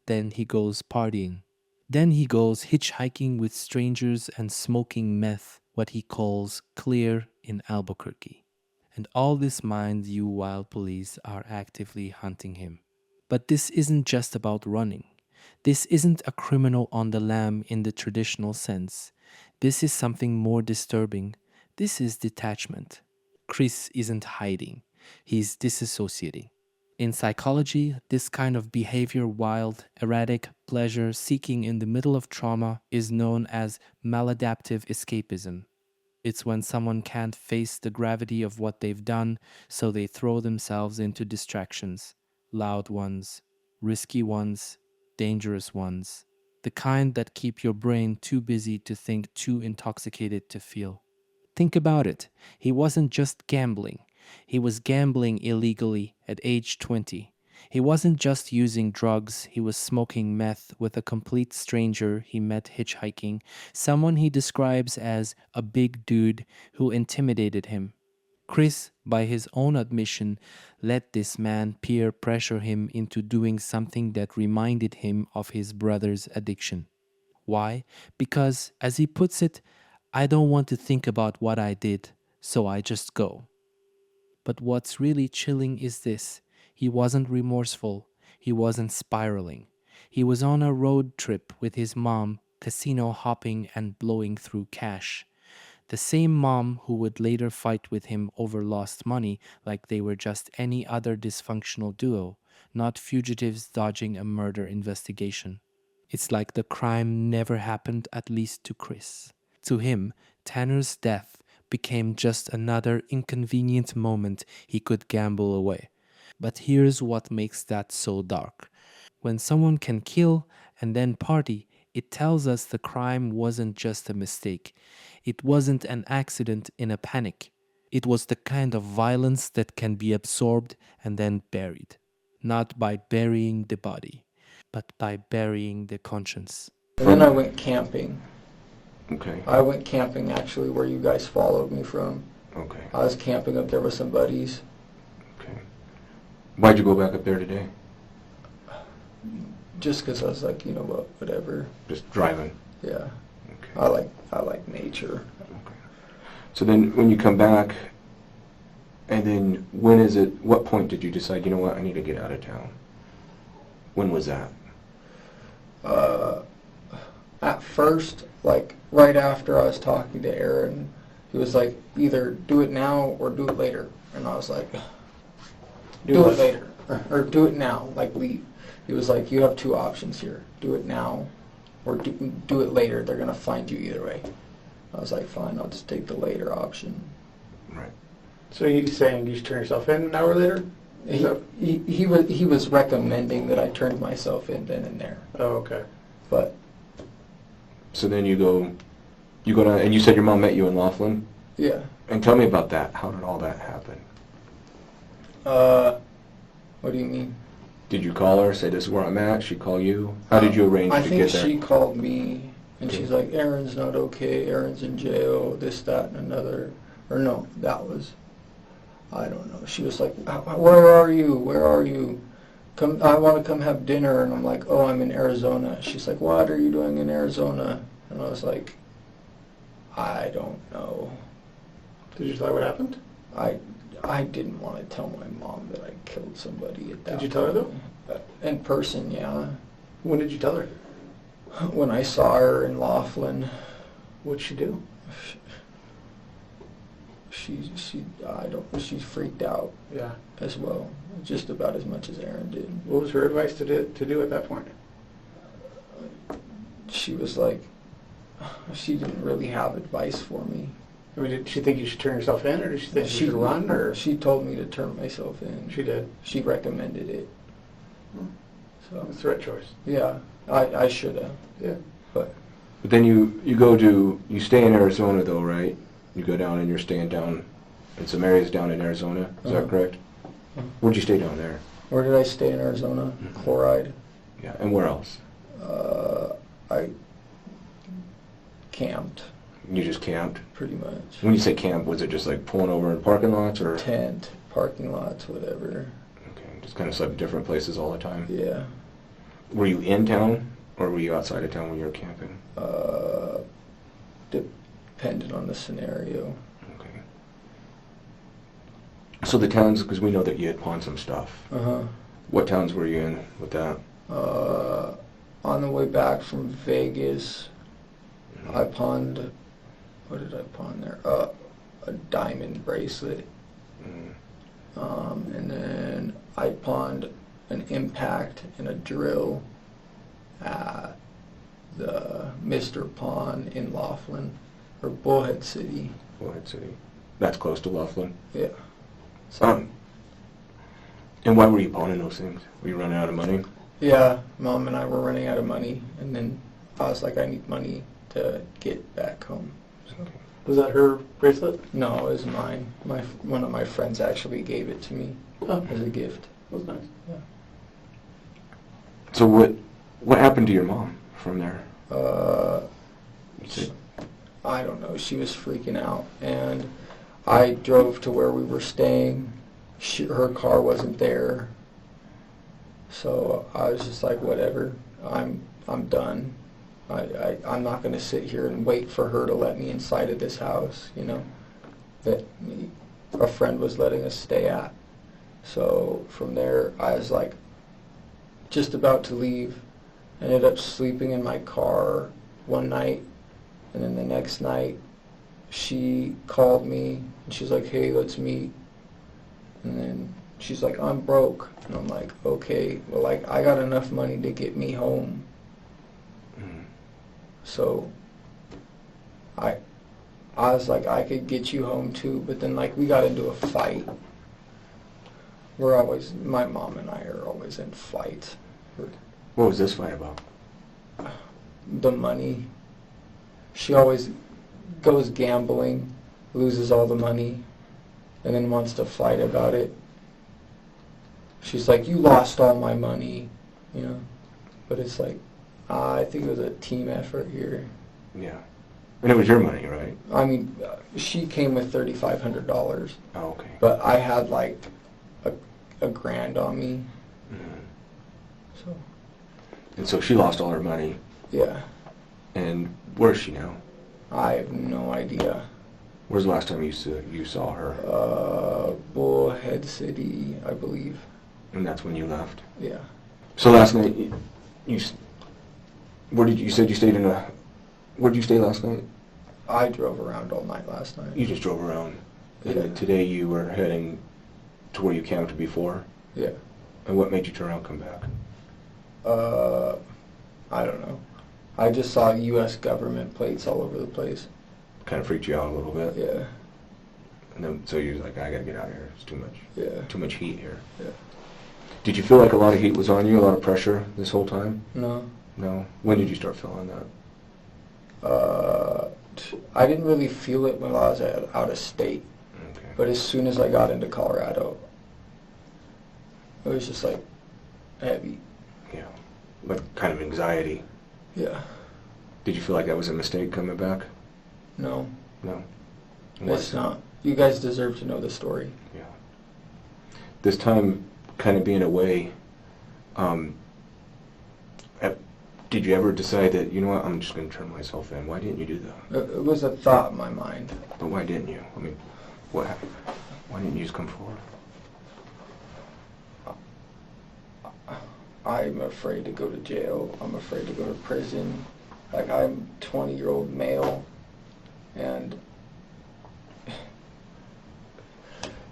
Then he goes partying. Then he goes hitchhiking with strangers and smoking meth, what he calls clear in Albuquerque. And all this, mind you, while police are actively hunting him. But this isn't just about running. This isn't a criminal on the lam in the traditional sense. This is something more disturbing. This is detachment. Chris isn't hiding. He's disassociating. In psychology, this kind of behavior, wild, erratic, pleasure-seeking in the middle of trauma, is known as maladaptive escapism. It's when someone can't face the gravity of what they've done, so they throw themselves into distractions. Loud ones, risky ones, dangerous ones. The kind that keep your brain too busy to think, too intoxicated to feel. Think about it. He wasn't just gambling. He was gambling illegally at age 20. He wasn't just using drugs. He was smoking meth with a complete stranger he met hitchhiking, someone he describes as a big dude who intimidated him. Chris, by his own admission, let this man peer pressure him into doing something that reminded him of his brother's addiction. Why? Because, as he puts it, I don't want to think about what I did, so I just go. But what's really chilling is this. He wasn't remorseful. He wasn't spiraling. He was on a road trip with his mom, casino hopping and blowing through cash. The same mom who would later fight with him over lost money like they were just any other dysfunctional duo, not fugitives dodging a murder investigation. It's like the crime never happened, at least to Chris. To him, Tanner's death became just another inconvenient moment he could gamble away. But here's what makes that so dark. When someone can kill and then party, it tells us the crime wasn't just a mistake. It wasn't an accident in a panic. It was the kind of violence that can be absorbed and then buried. Not by burying the body, but by burying the conscience.
And then I went camping.
Okay.
I went camping actually where you guys followed me from.
Okay.
I was camping up there with some buddies.
Okay. Why'd you go back up there today?
Just because I was like, you know what, whatever.
Just driving.
Yeah.
Okay.
I like nature.
Okay. So then when you come back, and then what point did you decide, you know what, I need to get out of town? When was that?
At first, like right after I was talking to Aaron, he was like, either do it now or do it later. And I was like, do it later. Or do it now, like leave. He was like, you have two options here. Do it now or do it later. They're going to find you either way. I was like, fine, I'll just take the later option.
Right.
So he's saying you should turn yourself in an hour later?
He was recommending that I turned myself in then and there.
Oh, okay.
But
So then you go down, and you said your mom met you in Laughlin?
yeah.
And tell me about that. How did all that happen?
What do you mean?
Did you call her, say this is where I'm at? She call you? How did you arrange
I
to
think
get there?
she called me, and
Okay.
she's like, Aaron's not okay, Aaron's in jail, this, that, and another. Or no, that was, I don't know. She was like, where are you? Where are you? Come, I want to come have dinner. And I'm like, oh, I'm in Arizona. She's like, what are you doing in Arizona? And I was like, I don't know.
Did you tell her what happened?
I didn't want to tell my mom that I killed somebody at that
Did you tell her though?
In person, yeah.
When did you tell her?
When I saw her in Laughlin,
What'd she do?
she freaked out
Yeah.
as well, just about as much as Aaron did.
What was her advice to do at that point?
She was like, she didn't really have advice for me.
I mean, did she think you should turn yourself in, or did she think you should run, or?
She told me to turn myself in.
She did.
She recommended it. So
It's the right choice.
yeah, I should have.
Yeah.
But
But then you stay in Arizona though, right? You go down and you're staying down in some areas down in Arizona. Is that correct? Where'd you stay down there?
where did I stay in Arizona? Chloride.
Yeah, and where else?
I camped
You just camped?
pretty much.
When you say camp, was it just like pulling over in parking lots or?
Tent, parking lots, whatever.
Okay, just kind of slept in different places all the time.
Yeah.
Were you in town or were you outside of town when you were camping?
Depended on the scenario.
Okay. So the towns, because we know that you had pawned some stuff.
Uh-huh.
What towns were you in with that?
On the way back from Vegas, I pawned, what did I pawn there? A diamond bracelet.
Mm.
And then I pawned an impact and a drill at the Mr. Pawn in Laughlin, or Bullhead City.
Bullhead City. That's close to Laughlin.
Yeah.
And why were you pawning those things? Were you running out of money?
Yeah, Mom and I were running out of money, and then I was like, I need money to get back home. So.
Was that her bracelet?
No, it was mine. One of my friends actually gave it to me as a gift.
That was nice.
Yeah.
So what happened to your mom from there? You said,
I don't know. She was freaking out, and I drove to where we were staying. Her car wasn't there, so I was just like, whatever. I'm done. I'm not going to sit here and wait for her to let me inside of this house, you know, that a friend was letting us stay at. So from there, I was like, just about to leave. Ended up sleeping in my car one night, and then the next night, she called me, and she's like, hey, let's meet. And then she's like, I'm broke. And I'm like, okay, well, like, I got enough money to get me home. So I was like, I could get you home too, but then like we got into a fight. My mom and I are always in fights.
what was this fight about?
The money. She always goes gambling, loses all the money, and then wants to fight about it. She's like, you lost all my money, you know, but it's like, I think it was a team effort here.
Yeah. And it was your money, right?
I mean, she came with $3,500,
Oh, okay.
but I had like a grand on me.
Mhm.
So,
And so she lost all her money.
yeah,
And where is she now?
I have no idea.
Where's the last time you saw her?
Bullhead City, I believe.
And that's when you left.
Yeah.
So last night, you said you stayed in a, where did you stay last night?
I drove around all night last night.
You just drove around. And
Yeah.
then today you were heading to where you camped before.
Yeah.
And what made you turn around and come back?
I don't know. I just saw U.S. government plates all over the place.
Kind of freaked you out a little bit.
Yeah.
And then, so you're like, I gotta get out of here. It's
Yeah.
too much heat here.
Yeah.
Did you feel like a lot of heat was on you, a lot of pressure this whole time?
No.
No? When did you start feeling that?
I didn't really feel it when I was out of state.
Okay.
But as soon as I got into Colorado, It was just like heavy.
Yeah. Like kind of anxiety.
Yeah.
Did you feel like that was a mistake coming back?
No,
No.
it's not. You guys deserve to know the story.
Yeah. This time kind of being away, did you ever decide that, you know what, I'm just going to turn myself in? Why didn't you do that?
It was a thought in my mind.
But why didn't you? I mean, what happened? Why didn't you just come forward?
I'm afraid to go to jail. I'm afraid to go to prison. Like, I'm a 20-year-old male, and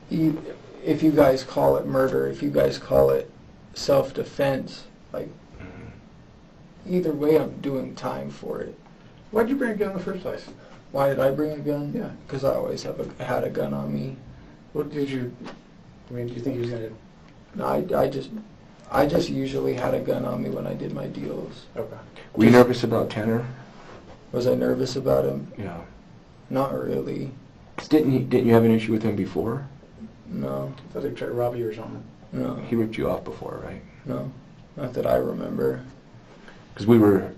if you guys call it murder, if you guys call it self-defense, like, either way, I'm doing time for it.
Why'd you bring a gun in the first place?
Why did I bring a gun?
Yeah.
Because I always had a gun on me.
What did you, I mean, do you think he was going to...
No, I just usually had a gun on me when I did my deals.
Okay.
Were you nervous about Tanner?
Was I nervous about him?
Yeah.
Not really.
Didn't you have an issue with him before?
No.
I thought they tried to rob you or something.
No.
He ripped you off before, right?
No. Not that I remember.
Because we were,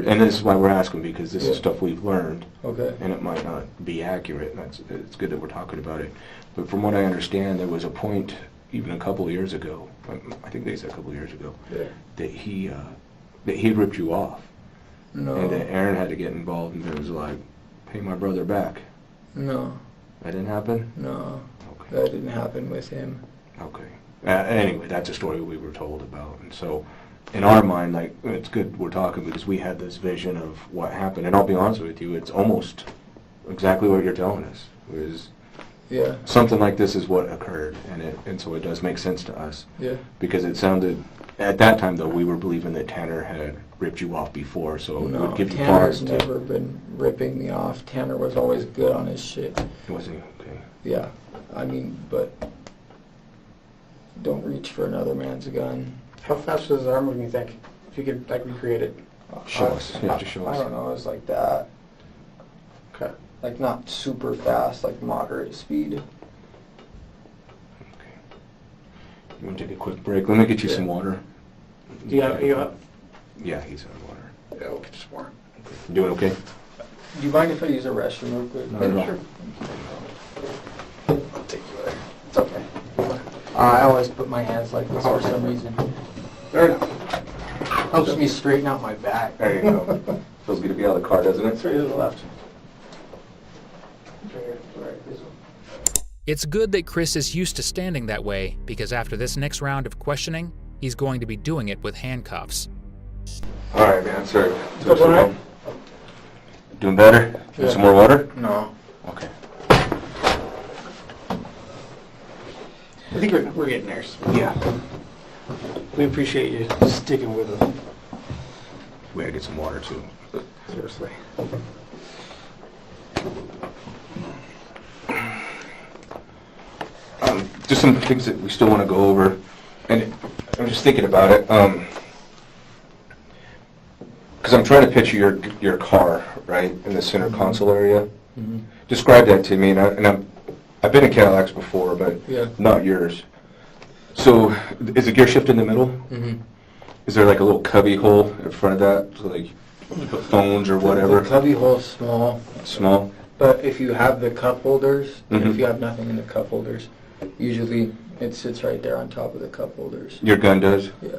and this is why we're asking, because this is
Yeah.
stuff we've learned,
Okay.
and it might not be accurate, and it's good that we're talking about it. But from what I understand, there was a point, even a couple of years ago, I think they said a couple of years ago,
Yeah.
that he ripped you off.
No.
And that Aaron had to get involved, and it was like, pay my brother back.
No.
That didn't happen?
No.
Okay.
That didn't happen with him.
Okay. Anyway, that's a story we were told about. And so, in our mind, like, it's good we're talking because we had this vision of what happened. And I'll be honest with you, it's almost exactly what you're telling us. It was
Yeah.
something like this is what occurred. And so it does make sense to us.
Yeah.
Because it sounded, at that time, though, we were believing that Tanner had ripped you off before. So it
No,
would give you
Tanner's
pause.
never been ripping me off. Tanner was always good on his shit.
Was he? Okay.
Yeah. I mean, but don't reach for another man's gun.
How fast was his arm moving, you think? If you could, like, recreate it.
Show us. You have to show us.
I don't know. It was like that.
Okay.
Like, not super fast, like moderate speed.
Okay. You want to take a quick break? Let me get you
Yeah.
some water.
Do you have...
Yeah, he's on water.
Yeah, we'll get some more.
You doing okay?
Do you mind if I use a restroom real quick?
Not at all.
Sure. I'll take you there. It's okay.
I always put my hands like this for some reason.
Fair enough.
Helps me straighten out my back.
There you go. Feels good to be out of the car, doesn't
It's
it?
right to the left. Right here. Right, this one.
It's good that Chris is used to standing that way, because after this next round of questioning, he's going to be doing it with handcuffs.
All right, man. Sorry.
Good, all right?
Doing better?
Yeah.
Need some more water?
No.
Okay.
I think we're getting there.
Yeah.
We appreciate you sticking with us.
We gotta get some water too.
Seriously.
Just some things that we still want to go over, and I'm just thinking about it. Because I'm trying to picture your car, right, in the center console area.
Mm-hmm.
Describe that to me, and I've been in Cadillacs before, but
Yeah.
not yours. So, is the gear shift in the middle?
Mm-hmm.
Is there like a little cubby hole in front of that, so like you put phones or whatever?
The cubby hole's small,
Small.
but if you have the cup holders, and
Mhm.
if you have nothing in the cup holders, usually it sits right there on top of the cup holders.
Your gun does.
Yeah.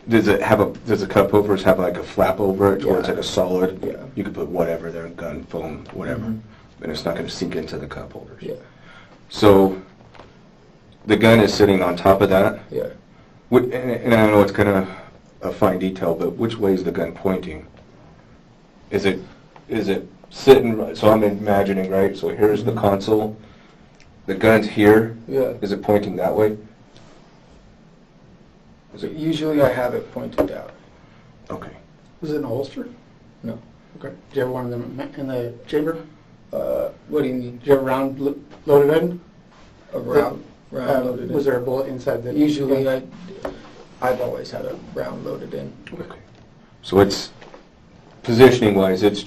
Does the cup holders have like a flap over it, where it's
Yeah.
like a solid?
Yeah.
You could put whatever there, gun, phone, whatever,
Mhm.
and it's not going to sink into the cup holders.
Yeah.
So, the gun is sitting on top of that.
Yeah.
And I know it's kind of a fine detail, but which way is the gun pointing? Is it sitting, right? So I'm imagining, right? So here's the console. The gun's here.
Yeah.
Is it pointing that way? Is it?
Usually I have it pointed out.
Okay.
Was it in a holster?
No.
Okay. Did you have one of them in the chamber?
What do you mean?
Did you have a round loaded in?
A round loaded in?
Was there a bullet inside the...
Usually I've always had a round loaded in.
Okay. So it's positioning wise, it's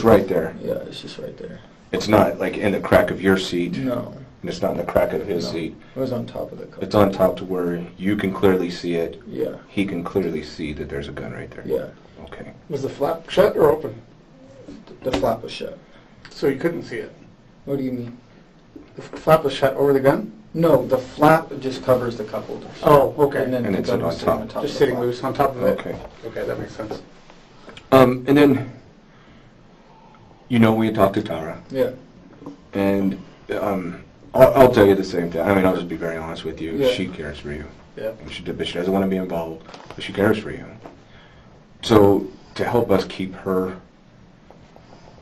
right there.
Yeah, it's just right there.
It's not like in the crack of your seat.
No.
And it's not in the crack of his
No.
seat.
It was on top of the car.
It's on top to where you can clearly see it.
Yeah.
He can clearly see that there's a gun right there.
Yeah.
Okay.
Was the flap shut or open?
The flap was shut.
So you couldn't see it?
What do you mean?
The flap was shut over the gun?
No, the flap just covers the cup holder.
Oh, okay.
And then
And
the
it's
gun
on
was sitting
top.
on top.
Just
of the
sitting
flap.
loose on top of it?
Okay.
Okay, that makes sense.
And then, we had talked to Tara,
Yeah.
and I'll tell you the same thing. I mean, I'll just be very honest with you.
Yeah.
She cares for you.
Yeah.
And she doesn't want to be involved, but she cares for you. So to help us keep her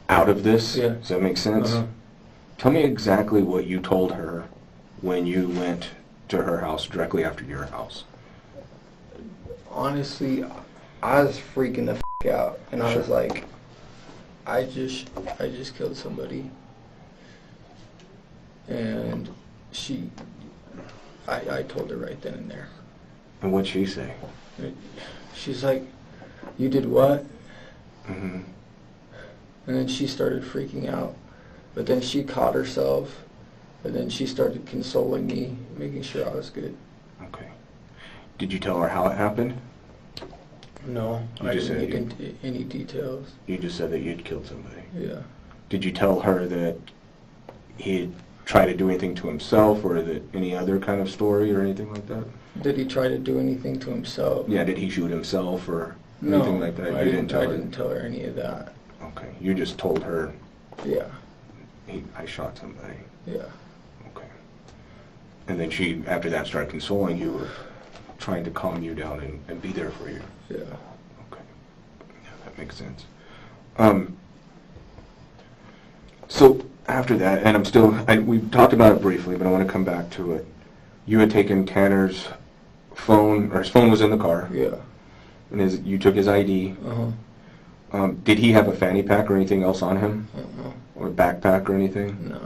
out of this,
Yeah.
does that make sense?
Uh-huh.
Tell me exactly what you told her when you went to her house directly after your house.
Honestly, I was freaking the out, and I was
Sure.
like, I just killed somebody, and I told her right then and there.
And what'd she say?
She's like, you did what?
Mm-hmm.
And then she started freaking out, but then she caught herself, and then she started consoling me, making sure I was good.
Okay. Did you tell her how it happened?
No,
You
I
just
didn't
said
get into any details.
You just said that you'd killed somebody.
Yeah.
Did you tell her that he'd try to do anything to himself, or that any other kind of story or anything like that?
Did he try to do anything to himself?
Yeah, did he shoot himself or
No,
anything like that?
I
You didn't tell
I
her?
didn't tell her any of that.
Okay, you just told her
Yeah,
I shot somebody.
yeah.
Okay. And then she, after that, started consoling you, or trying to calm you down and be there for you.
Yeah.
Okay. Yeah, that makes sense. So after that, and we've talked about it briefly, but I want to come back to it. You had taken Tanner's phone, or his phone was in the car,
Yeah.
and you took his ID.
Uh-huh.
Did he have a fanny pack or anything else on him?
Uh-huh.
Or a backpack or anything?
No.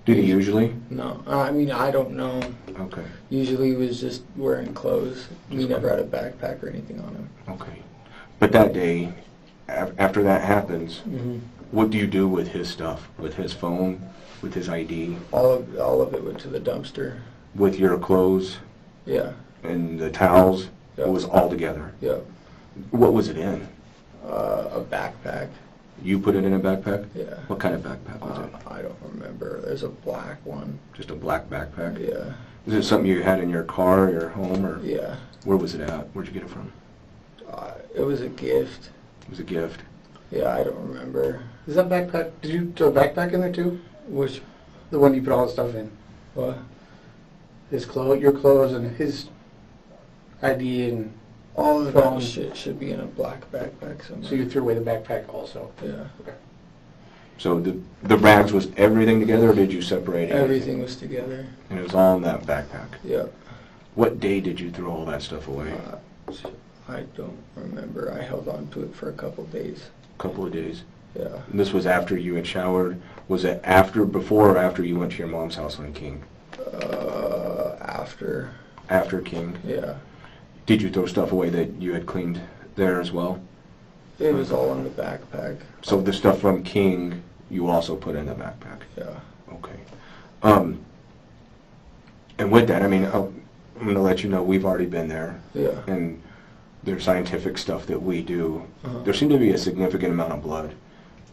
Did he usually?
No. I mean, I don't know.
Okay.
Usually he was just wearing clothes. He never had a backpack or anything on him.
Okay. But that day, after that happens,
Mm-hmm.
what do you do with his stuff? With his phone? With his ID?
All of it went to the dumpster.
With your clothes
Yeah.
and the towels?
Yeah.
It was all together.
Yeah.
What was it in?
A backpack.
You put it in a backpack?
Yeah.
What kind of backpack was it?
I don't remember. There's a black one.
Just a black backpack?
Yeah.
Is it something you had in your car or your home, or
Yeah.
where was it at? Where'd you get it from?
It was a gift.
It was a gift.
Yeah, I don't remember.
Is that backpack, did you throw a backpack in there too?
Which,
The one you put all the stuff in?
what?
His clothes, your clothes, and his ID, and
All of
Phone.
that shit should be in a black backpack somewhere.
so you threw away the backpack also?
Yeah.
So the rags was everything together, or did you separate anything?
Everything was together.
And it was all in that backpack.
Yeah.
What day did you throw all that stuff away?
I don't remember. I held on to it for a couple days.
A couple of days.
Yeah.
And this was after you had showered. Was it before or after you went to your mom's house on King?
After.
After King.
Yeah.
Did you throw stuff away that you had cleaned there as well?
It was all in the backpack.
So the stuff from King, you also put in the backpack?
Yeah.
Okay. And with that, I mean, I'm going to let you know we've already been there.
Yeah.
And there's scientific stuff that we do.
Uh-huh.
There seemed to be a significant amount of blood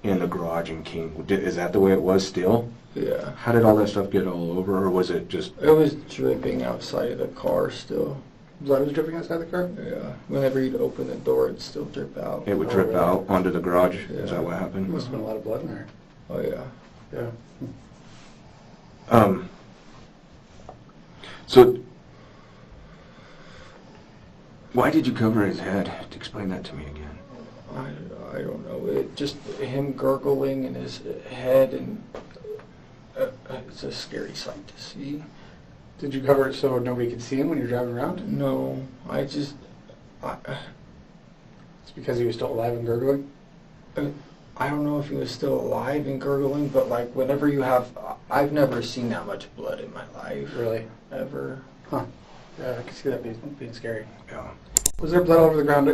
in the garage in King. Is that the way it was still?
Yeah.
How did all that stuff get all over, or was it just...
It was dripping outside of the car still.
Blood was dripping outside the car?
Yeah. Whenever you'd open the door, it'd still drip out.
It would drip out onto the garage?
Yeah.
Is that what
There
happened?
must have been a lot of blood in there.
Oh, yeah.
Yeah.
So, why did you cover his head? Explain that to me again.
I don't know. It just him gurgling in his head, and it's a scary sight to see.
Did you cover it so nobody could see him when you're driving around?
No,
It's because he was still alive and gurgling?
I don't know if he was still alive and gurgling, but like whenever you have, I've never seen that much blood in my life.
Really?
Ever.
Huh. Yeah, I can see that being scary.
Yeah.
Was there blood all over the ground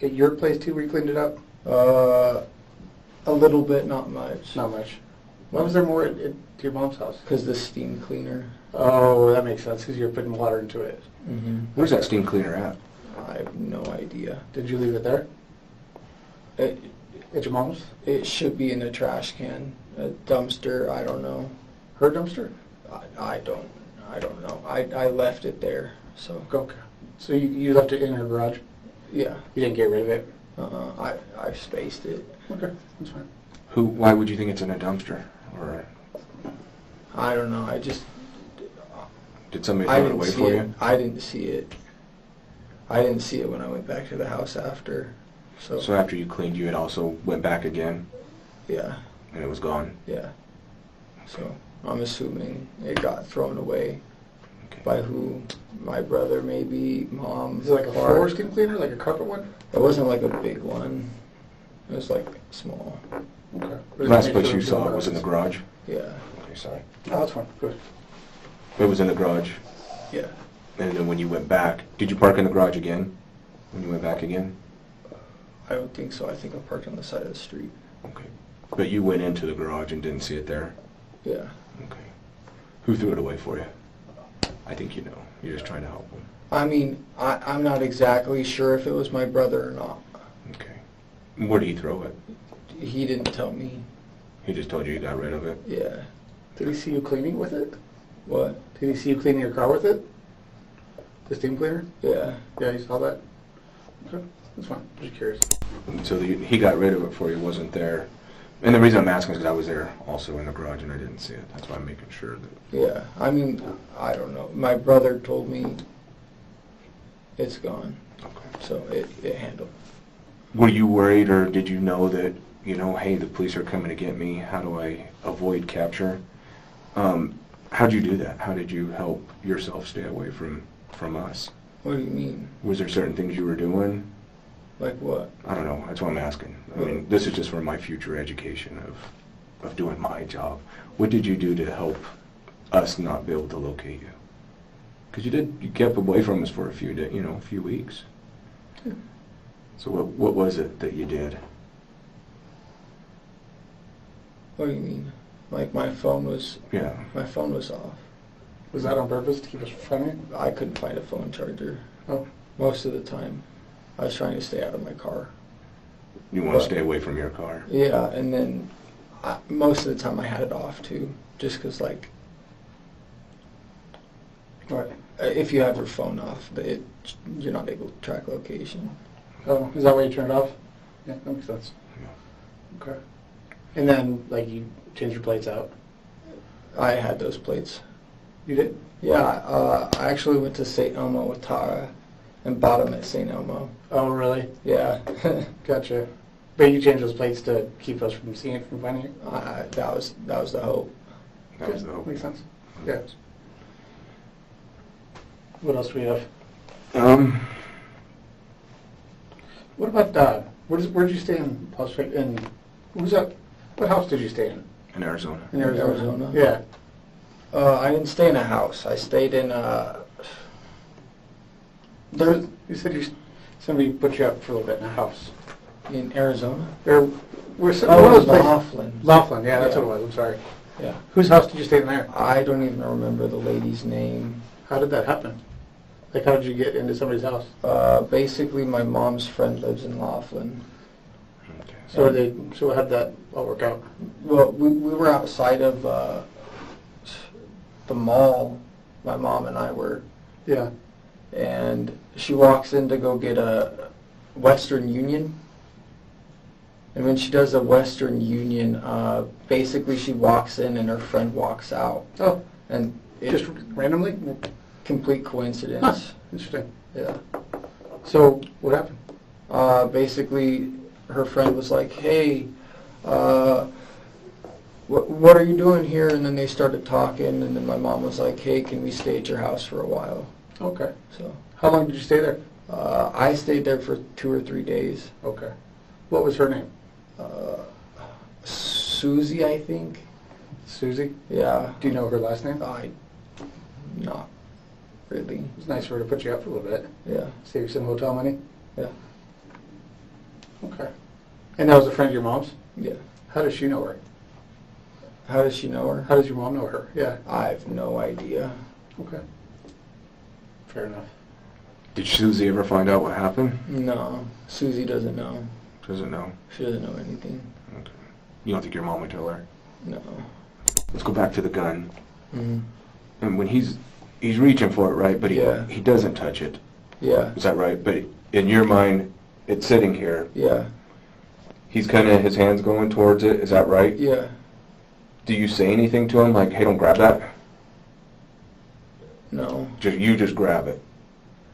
at your place too where you cleaned it up?
A little bit, not much.
Not much. Why was there more to your mom's house?
Because the steam cleaner.
Oh, that makes sense, because you're putting water into it.
Mm-hmm.
Where's that steam cleaner at?
I have no idea.
Did you leave it there? At your mom's?
It should be in a trash can, a dumpster. I don't know.
Her dumpster?
I don't know. I left it there. So
Okay. So you left it in her garage?
yeah.
You didn't get rid of it?
I spaced it.
Okay, that's fine.
Why would you think it's in a dumpster? Or
I don't know. I just
did somebody
I
throw it
didn't
away
see
for
it.
you?
I didn't see it. I didn't see it when I went back to the house after.
So after you cleaned, you had also went back again,
Yeah,
and it was gone?
yeah. So I'm assuming it got thrown away
Okay.
by who? My brother, maybe, mom.
Is it like a
Clark.
floor steam cleaner, like a carpet one?
It wasn't like a big one. It was like small.
Okay.
The last place you saw it was in the garage?
Yeah,
Okay, sorry.
Oh, that's fine, good.
It was in the garage,
yeah.
and then when you went back, did you park in the garage again? When you went back again?
I don't think so. I think I parked on the side of the street.
Okay. But you went into the garage and didn't see it there?
Yeah.
Okay. Who threw it away for you? I think you know. You're just trying to help them.
I mean, I'm not exactly sure if it was my brother or not.
Okay. Where did he throw it?
He didn't tell me.
He just told you got rid of it?
Yeah.
Did he see you cleaning with it?
What?
Did he see you cleaning your car with it? The steam cleaner?
Yeah.
Yeah, you saw that? Okay, that's fine, just curious.
So he got rid of it for you, wasn't there? And the reason I'm asking is because I was there also in the garage and I didn't see it. That's why I'm making sure that...
Yeah. I mean, I don't know. My brother told me it's gone.
Okay.
So it handled.
Were you worried, or did you know that, hey, the police are coming to get me? How do I avoid capture? How'd you do that? How did you help yourself stay away from us?
What do you mean?
Was there certain things you were doing?
Like what?
I don't know. That's what I'm asking. I mean, this is just for my future education of doing my job. What did you do to help us not be able to locate you? Because you kept away from us for a few days, a few weeks.
Yeah.
So what was it that you did?
What do you mean? Like my phone was off.
Was that on purpose to keep us from you?
I couldn't find a phone charger
Oh,
most of the time. I was trying to stay out of my car.
You want to stay away from your car?
Yeah, and then most of the time I had it off too, just because like
what?
if you have your phone off, you're not able to track location.
Oh, is that why you turned it off? Yeah, that makes sense.
Yeah.
Okay. And then, like, you changed your plates out?
I had those plates.
You did?
Yeah, I actually went to St. Elmo with Tara and bought them at St. Elmo.
Oh, really?
Yeah.
Gotcha. But you changed those plates to keep us from seeing it, from finding it?
That was the hope.
That was the hope.
Makes sense. Yeah. What else do we have? What about, where did you stay in Las Vegas? What house did you stay in?
In Arizona.
In Arizona?
Arizona?
Yeah.
I didn't stay in a house. I stayed in
You said somebody put you up for a little bit in a house.
in Arizona.
We're one of
Oh,
those places.
Laughlin.
Laughlin, yeah, that's
Yeah.
what it was, I'm sorry.
Yeah.
Whose house did you stay in there?
I don't even remember the lady's name.
How did that happen? Like, how did you get into somebody's house?
Basically, my mom's friend lives in Laughlin.
Okay.
So how did that all work out?
Well, we were outside of the mall. My mom and I were,
Yeah.
and she walks in to go get a Western Union. And when she does a Western Union, basically she walks in and her friend walks out.
Oh,
And
just randomly?
complete coincidence.
Interesting.
Yeah.
So, what happened?
Basically, her friend was like, "Hey, what are you doing here?" And then they started talking, and then my mom was like, "Hey, can we stay at your house for a while?"
Okay.
So
How long did you stay there?
I stayed there for 2 or 3 days.
Okay. What was her name?
Susie, I think.
Susie?
Yeah.
Do you know her last name?
Not really.
It's nice for her to put you up for a little bit.
Yeah.
Save you some hotel money?
Yeah.
Okay. And that was a friend of your mom's?
Yeah.
How does she know her?
How does she know her?
How does your mom know her? Yeah.
I have no idea.
Okay. Fair enough.
Did Susie ever find out what happened?
No, Susie doesn't know.
Doesn't know.
She doesn't know anything.
Okay. You don't think your mom would tell her?
No.
Let's go back to the gun.
Mm-hmm.
And when he's reaching for it, right? But
Yeah.
he doesn't touch it.
Yeah.
Is that right? But in your mind, it's sitting here.
Yeah.
He's kind of, his hand's going towards it. Is that right?
Yeah.
Do you say anything to him like, hey, don't grab that?
No.
You just grab it.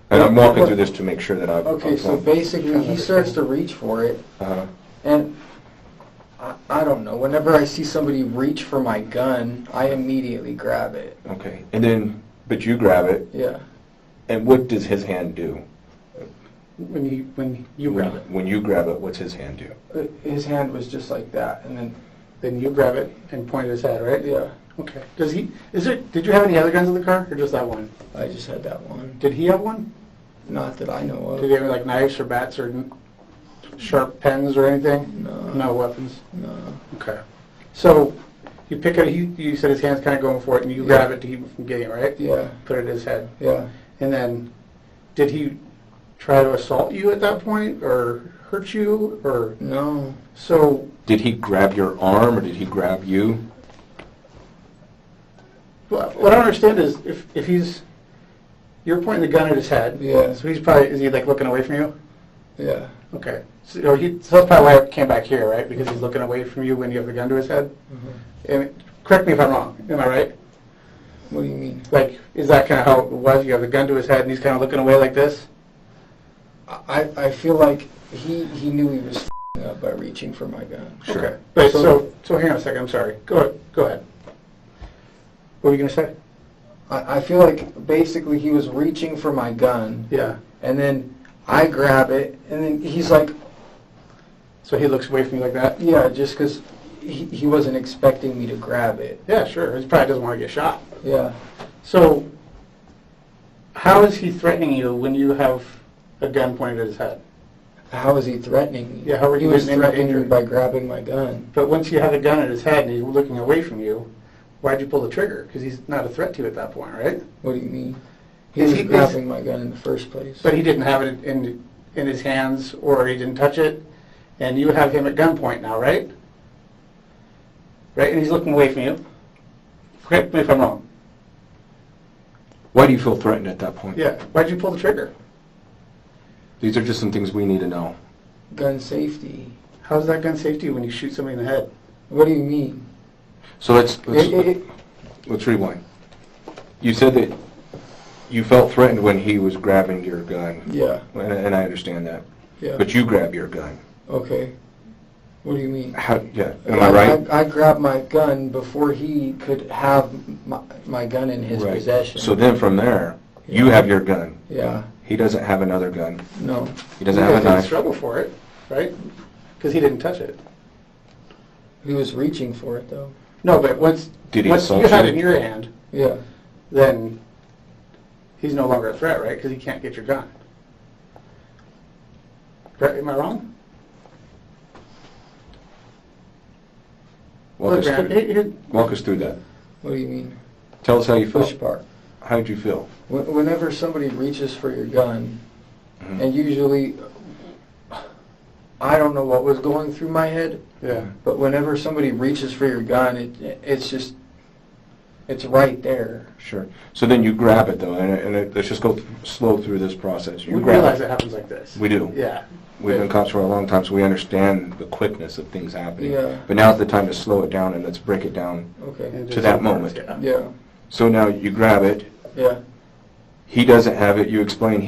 And I'm walking through this to make sure that I'm...
Okay, so basically he starts to reach for it, and I don't know. Whenever I see somebody reach for my gun, I immediately grab it.
Okay. And then, but you grab it,
Yeah.
and what does his hand do?
When you grab it.
When you grab it, what's his hand do?
His hand was just like that, and
Then you grab it and point at his head, right?
yeah,
Okay. Did you have any other guns in the car, or just that one?
I just had that one.
Did he have one?
Not that I know
Did he
of.
have like knives or bats or sharp pens or anything?
No.
No weapons?
No.
Okay. So you pick it, you said his hand's kind of going for it, and you
Yeah.
grab it to keep him from getting it, right?
Yeah.
Put it in his head.
Yeah.
And then, did he try to assault you at that point, or hurt you, or...
No.
So,
Did he grab your arm, or did he grab you?
what I don't understand is, if he's... You're pointing the gun at his head.
Yeah.
So he's probably... Is he, like, looking away from you?
Yeah.
Okay. So that's probably why it came back here, right? Because he's looking away from you when you have the gun to his head?
Mm-hmm.
And correct me if I'm wrong. Am I right?
What do you mean?
Like, is that kind of how it was? You have the gun to his head, and he's kind of looking away like this?
I feel like he knew he was f***ing up by reaching for my gun.
Sure.
Okay. Right, so hang on a second. I'm sorry. Go ahead. What were you going to say?
I feel like basically he was reaching for my gun,
Yeah.
and then I grab it, and then he's like,
So he looks away from you like that?
yeah, just because he wasn't expecting me to grab it.
Yeah, sure. He probably doesn't want to get shot.
Yeah.
So, how is he threatening you when you have a gun pointed at his head?
How was he threatening me?
Yeah, how were
He
you
was
in any
threatening me
danger?
by grabbing my gun.
But once you have a gun at his head and he's looking away from you, why'd you pull the trigger? Because he's not a threat to you at that point, right?
What do you mean? He
Is
was
he-
grabbing my gun in the first place.
But he didn't have it in his hands, or he didn't touch it, and you have him at gunpoint now, right? Right, and he's looking away from you. Correct me if I'm wrong.
Why do you feel threatened at that point?
Yeah. Why'd you pull the trigger?
These are just some things we need to know.
Gun safety.
How's that gun safety when you shoot somebody in the head?
What do you mean?
So let's
It-
rewind. You said that you felt threatened when he was grabbing your gun,
yeah.
and I understand that.
Yeah.
But you grab your gun.
Okay. What do you mean?
Yeah, am I right?
I grabbed my gun before he could have my gun in his
Right.
possession.
So then from there, you
Yeah.
have your gun.
Yeah.
He doesn't have another gun.
No.
He doesn't
You
have
guys
a
didn't
knife.
struggle for it, right? Because he didn't touch it.
He was reaching for it though.
No, but once
Did he
you
assault
had
you?
it in your hand,
Yeah.
then he's no longer a threat, right? Because he can't get your gun. Right? Am I wrong?
Walk us
Look, man,
through- walk us through that.
What do you mean?
Tell us how you
Push
felt.
part.
How did you feel?
Whenever somebody reaches for your gun,
Mhm.
and usually, I don't know what was going through my head,
Yeah.
but whenever somebody reaches for your gun, it's right there.
Sure. So then you grab it though, and let's just go slow through this process. You
We
grab
realize
it.
it happens like this.
We do.
Yeah.
We've been cops for a long time, so we understand the quickness of things happening.
Yeah.
But now's the time to slow it down and let's break it down.
Okay.
And
To
just-
that moment.
Yeah.
Yeah.
So now you grab it.
Yeah.
He doesn't have it. You explain.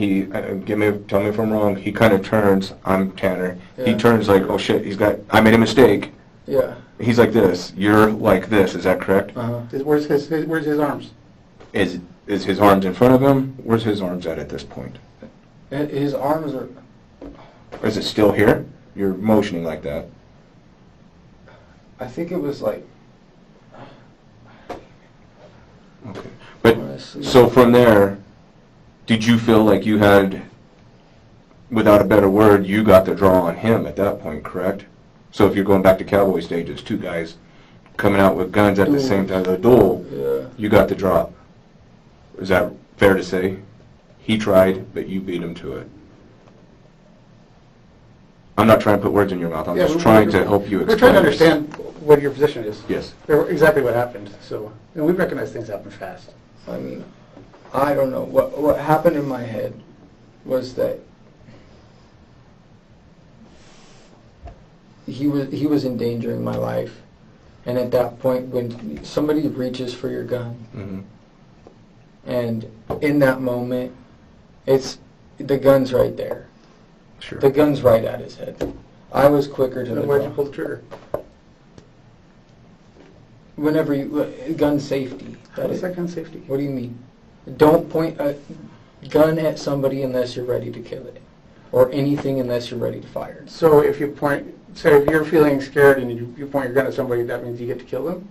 Tell me if I'm wrong. He kind of turns. I'm Tanner. He
Yeah.
turns like, oh shit. I made a mistake.
Yeah.
He's like this. You're like this. Is that correct?
Uh-huh.
Where's his arms?
Is his arms in front of him? Where's his arms at this point?
His arms are...
Or is it still here? You're motioning like that.
I think it was like...
Okay. But
Honestly.
so from there, did you feel like you had, without a better word, you got the draw on him at that point, correct? So if you're going back to cowboy stages, two guys coming out with guns at the same time, the duel,
Yeah.
you got the drop. Is that fair to say? He tried, but you beat him to it. I'm not trying to put words in your mouth. I'm just trying to help you explain.
We're trying to
this.
understand what your position is.
Yes.
Exactly what happened. So, and we recognize things happen fast.
I mean, I don't know. What happened in my head was that he was endangering my life. And at that point, when somebody reaches for your gun,
Mm-hmm.
and in that moment, the gun's right there.
Sure.
The gun's right at his head. I was quicker to the
Then why'd you
draw.
pull the trigger?
Whenever gun safety.
How is that gun safety?
What do you mean? Don't point a gun at somebody unless you're ready to kill it, or anything unless you're ready to fire.
So if you point, say if you're feeling scared and you point your gun at somebody, that means you get to kill them?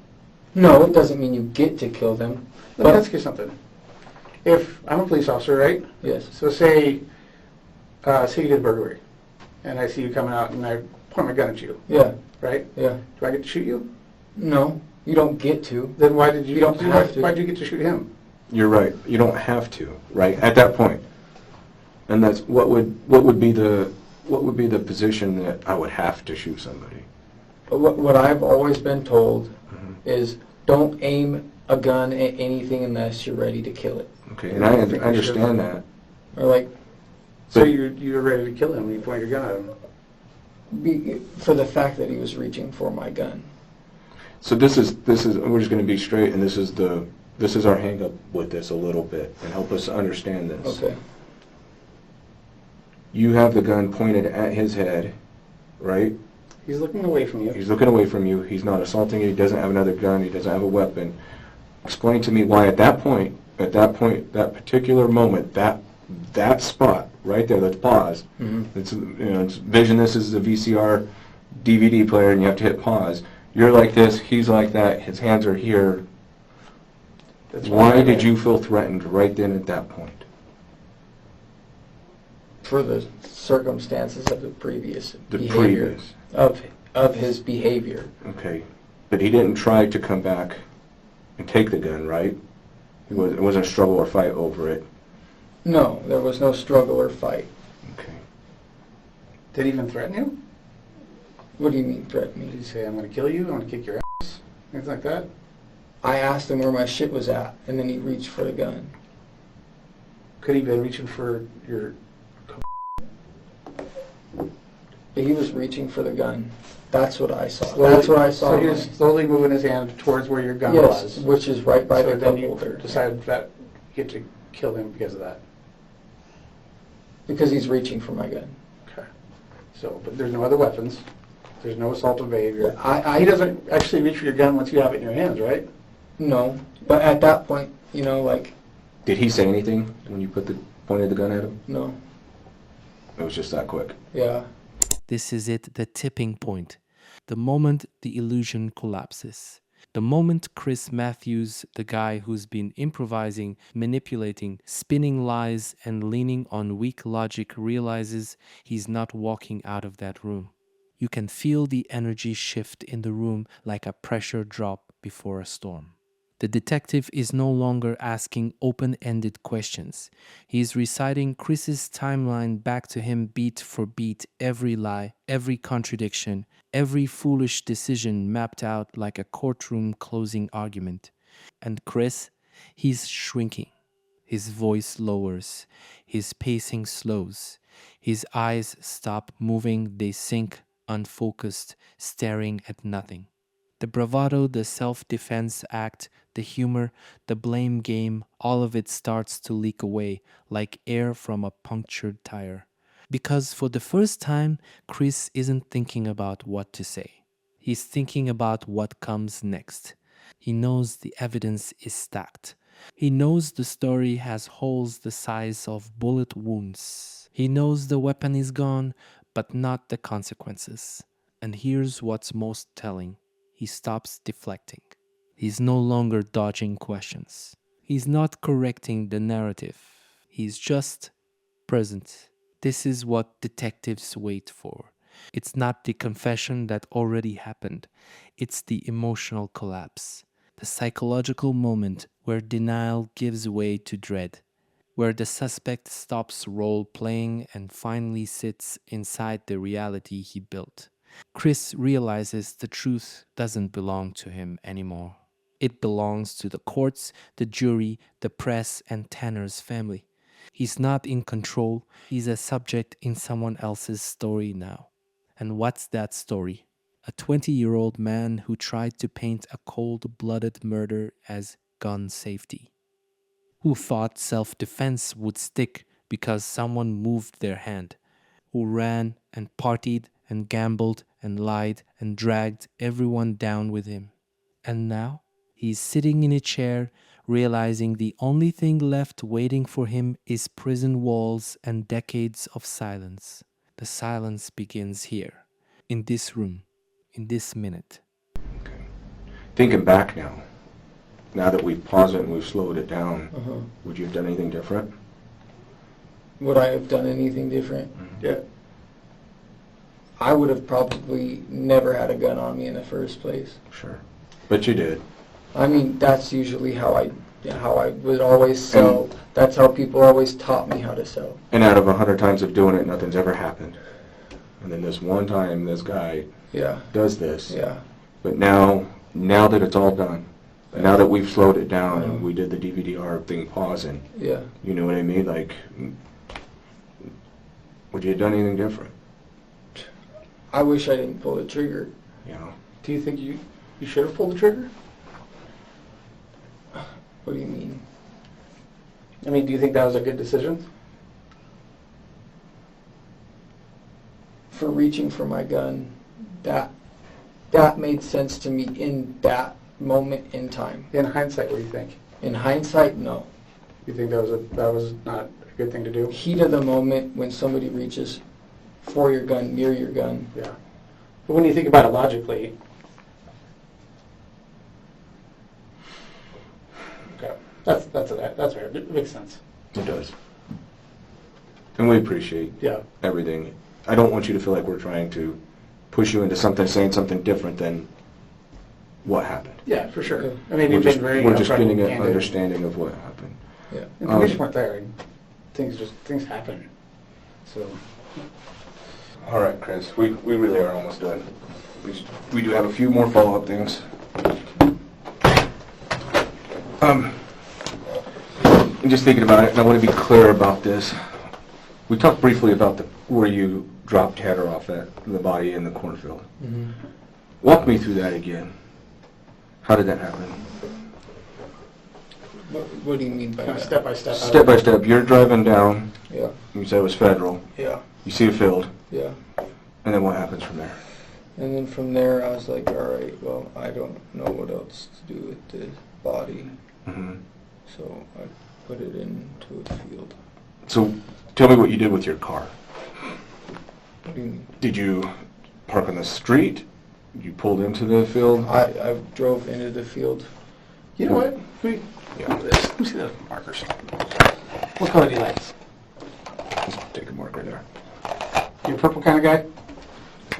No, it doesn't mean you get to kill them.
Let me
But
ask you something. If I'm a police officer, right?
yes,
So say you did burglary, and I see you coming out and I point my gun at you,
yeah,
right?
yeah.
Do I get to shoot you?
No, you don't get to.
Then why did
You don't have to.
Why did you get to shoot him?
You're right. You don't have to, right? At that point. And that's what would be the position that I would have to shoot somebody.
But what I've always been told
Mhm.
is don't aim a gun at anything unless you're ready to kill it.
Okay, and I understand that.
Or like,
So
But-
you're ready to kill him when you point your gun at him.
for the fact that he was reaching for my gun.
So this is we're just going to be straight, and this is our hang up with this a little bit, and help us understand this.
Okay.
You have the gun pointed at his head, right?
He's looking away from you.
He's looking away from you. He's not assaulting you. He doesn't have another gun. He doesn't have a weapon. Explain to me why at that point, that particular moment, that spot right there, let's pause.
Mm-hmm.
It's vision this is a VCR DVD player, and you have to hit pause. You're like this. He's like that. His hands are here.
That's
Why did you feel threatened right then at that point?
For the circumstances of the previous
The
behavior.
previous.
Of his behavior.
Okay. But he didn't try to come back and take the gun, right? It wasn't a struggle or fight over it.
No, there was no struggle or fight.
Okay.
Did he even threaten you?
What do you mean threaten
Did he
me?
say, I'm going to kill you, I'm going to kick your ass? Things like that?
I asked him where my shit was at, and then he reached for the gun.
Could he have been reaching for your...
But he was reaching for the gun. That's what I saw.
Slowly-
That's what I saw.
So he was slowly moving his hand towards where your gun
Yes,
was.
which is right by
So
the
then
cup
you
holder.
decided that you get to kill him because of that.
Because he's reaching for my gun.
Okay. So, but there's no other weapons. There's no assaultive behavior.
I
He doesn't actually reach for your gun once you have it in your hands, right?
No, but at that point, like,
Did he say anything when you pointed the gun at him?
no,
It was just that quick.
yeah.
This is it, the tipping point. The moment the illusion collapses. The moment Chris Matthews, the guy who's been improvising, manipulating, spinning lies, and leaning on weak logic, realizes he's not walking out of that room. You can feel the energy shift in the room like a pressure drop before a storm. The detective is no longer asking open-ended questions. He is reciting Chris's timeline back to him beat for beat, every lie, every contradiction, every foolish decision mapped out like a courtroom closing argument. And Chris, he's shrinking. His voice lowers. His pacing slows. His eyes stop moving. They sink, unfocused, staring at nothing. The bravado, the self-defense act, the humor, the blame game, all of it starts to leak away like air from a punctured tire. Because for the first time, Chris isn't thinking about what to say. He's thinking about what comes next. He knows the evidence is stacked. He knows the story has holes the size of bullet wounds. He knows the weapon is gone, but not the consequences. And here's what's most telling. He stops deflecting. He's no longer dodging questions. He's not correcting the narrative. He's just present. This is what detectives wait for. It's not the confession that already happened. It's the emotional collapse. The psychological moment where denial gives way to dread, where the suspect stops role playing and finally sits inside the reality he built. Chris realizes the truth doesn't belong to him anymore. It belongs to the courts, the jury, the press, and Tanner's family. He's not in control, he's a subject in someone else's story now. And what's that story? A 20-year-old man who tried to paint a cold-blooded murder as gun safety. Who thought self-defense would stick because someone moved their hand. Who ran and partied and gambled and lied and dragged everyone down with him. And now he's sitting in a chair, realizing the only thing left waiting for him is prison walls and decades of silence. The silence begins here, in this room, in this minute.
Okay. Thinking back now that we've paused it and we've slowed it down, would you have done anything different?
Would I have done anything different? Yeah. I would have probably never had a gun on me in the first place.
Sure. But you did.
I mean, that's usually how I would always sell. That's how people always taught me how to sell.
And out of 100 times of doing it, nothing's ever happened. And then this one time, this guy does this.
Yeah.
But now that it's all done, now that we've slowed it down and we did the DVD-R thing pausing, you know what I mean? Like, would you have done anything different?
I wish I didn't pull the trigger.
You know?
Do you think you should have pulled the trigger?
What do you mean?
I mean, do you think that was a good decision?
For reaching for my gun, that made sense to me in that moment in time.
In hindsight, what do you think?
In hindsight, no.
You think that was not a good thing to do?
Heat of the moment when somebody reaches for your gun, near your gun.
Yeah. But when you think about it logically, okay, that's fair. It makes sense.
It does. And we appreciate everything. I don't want you to feel like we're trying to push you into something, saying something different than what happened.
Yeah, for sure. I mean,
We're
you've been very
we're just
upfront
getting
and
an
candid.
understanding of what happened.
Yeah.
And we just weren't there. And things happen. So.
All right, Chris. We really are almost done. We do have a few more follow-up things. I'm just thinking about it, and I want to be clear about this. We talked briefly about where you dropped Tanner off at the body in the cornfield.
Mm-hmm.
Walk me through that again. How did that happen?
What do you mean by
Kind of
that?
step by step.
Step by step. You're driving down.
Yeah.
You said it was federal.
Yeah.
You see a field.
Yeah.
And then what happens from there?
And then from there, I was like, all right, well, I don't know what else to do with the body,
Mm-hmm.
so I put it into a field.
So tell me what you did with your car.
What do you mean?
Did you park on the street? You pulled into the field?
I drove into the field.
You know what? Let me see the markers. What color do you like?
Just take a marker there.
You a purple kind of guy?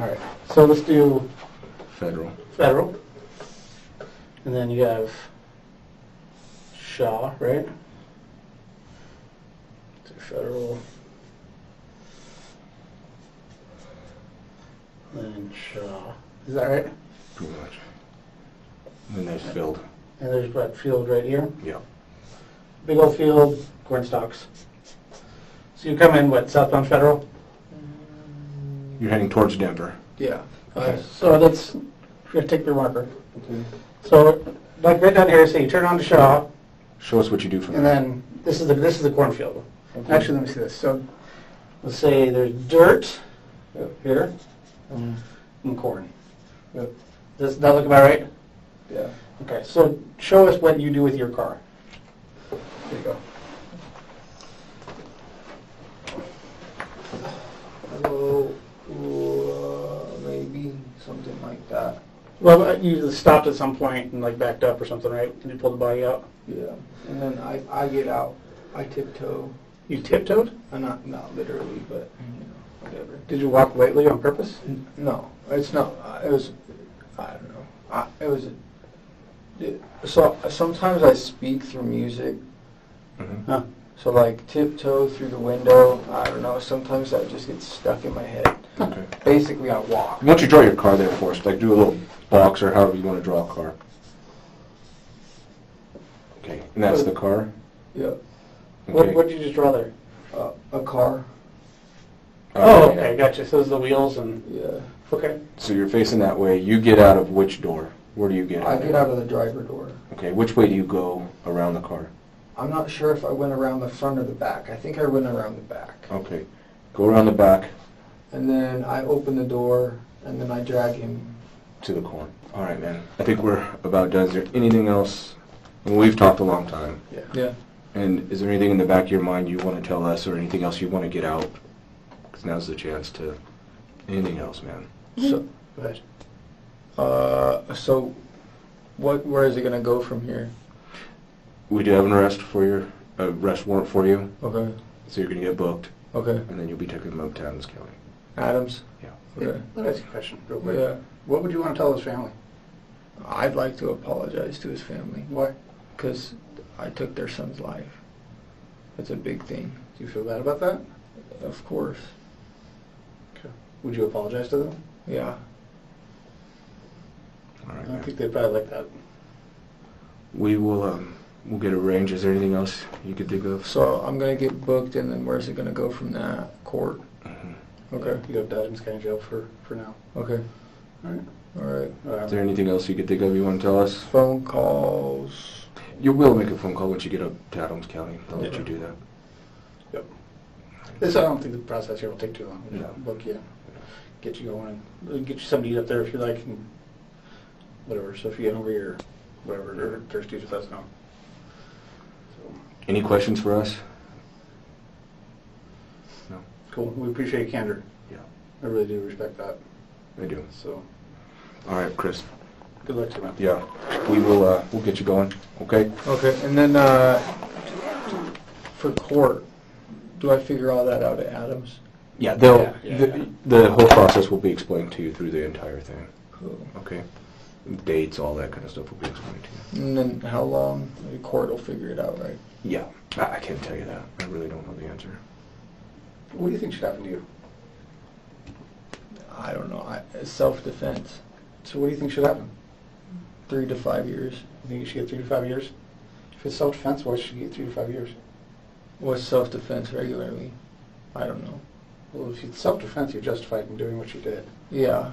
All right. So let's do
Federal.
federal. And then you have Shaw, right? Do federal. And Shaw. Is that right?
Pretty much. And then there's field.
And there's what field right here.
Yeah.
Big old field, corn stalks. So you come in, what, southbound federal?
You're heading towards Denver.
Yeah.
So that's, you're going to take your marker.
Okay.
So, like right down here, say you turn on to Shaw,
Show us what you do from
and
there.
then this is the cornfield.
Okay.
Actually, let me see this. So, let's say there's dirt here and corn. Does that look about right?
Yeah.
Okay. So, show us what you do with your car. There you go.
Maybe something like that.
Well, you stopped at some point and like backed up or something, right? And you pulled the body out.
Yeah. And then I get out. I tiptoe.
You tiptoed?
Not literally, but whatever.
Did you walk lightly on purpose?
No, it's not. It was. I don't know. It was. So sometimes I speak through music.
Mm-hmm.
Huh.
So like tiptoe through the window. I don't know. Sometimes that just gets stuck in my head.
Okay.
Basically, I walk.
Why don't you draw your car there for us? Like do a little box or however you want to draw a car. Okay, and that's the car?
Yeah.
What did you just draw there?
A car.
Oh, okay, gotcha. So those are the wheels and,
Yeah.
okay.
So you're facing that way. You get out of which door? Where do you get out?
I get out of the driver door.
Okay, which way do you go around the car?
I'm not sure if I went around the front or the back. I think I went around the back.
Okay, go around the back
And then I open the door, and then I drag him.
to the corn. All right, man. I think we're about done. Is there anything else? I mean, we've talked a long time.
Yeah.
And is there anything in the back of your mind you want to tell us or anything else you want to get out? Because now's the chance to... Anything else, man?
So,
Go ahead.
so, where is it gonna go from here?
We do have an arrest warrant for you.
Okay.
So you're going to get booked.
Okay.
And then you'll be taken to Adams County.
Adams.
Yeah.
Okay.
Let me ask you a question real quick.
Yeah.
What would you want to tell his family?
I'd like to apologize to his family
Why?
because I took their son's life. That's a big thing.
Do you feel bad about that?
Of course.
Okay. Would you apologize to them?
Yeah.
All right,
I
man.
think they'd probably like that.
We will, we'll get arranged. Is there anything else you could think of?
So I'm gonna get booked, and then where's it gonna go from that? Court.
Mhm.
Okay.
You go to Adams County Jail for now.
Okay.
All right.
All right.
Is there anything else you could think of you want to tell us?
Phone calls.
You will make a phone call once you get up to Adams County. I'll let
Yeah.
you do that.
Yep. This, I don't think the process here will take too long. We'll
No.
book you, get you going, and get you something to eat up there if you like, and whatever. So if you get hungry or whatever, or thirsty, just let us know. So,
Any questions for us? No.
cool. We appreciate your candor.
Yeah.
I really do respect that.
I do.
So
All right, Chris.
good luck to you, man.
Yeah. We will, we'll get you going. Okay?
Okay. And then for court, do I figure all that out at Adams?
Yeah, they'll,
Yeah.
the whole process will be explained to you through the entire thing.
Cool.
Okay? Dates, all that kind of stuff will be explained to you.
And then how long? The court will figure it out, right?
Yeah. I can't tell you that. I really don't know the answer.
What do you think should happen to you?
I don't know. Self-defense.
So what do you think should happen?
3 to 5 years.
You think you should get 3 to 5 years? If it's self-defense, why should you get 3 to 5 years?
What's self-defense regularly? I don't know.
Well, if it's self-defense, you're justified in doing what you did.
Yeah.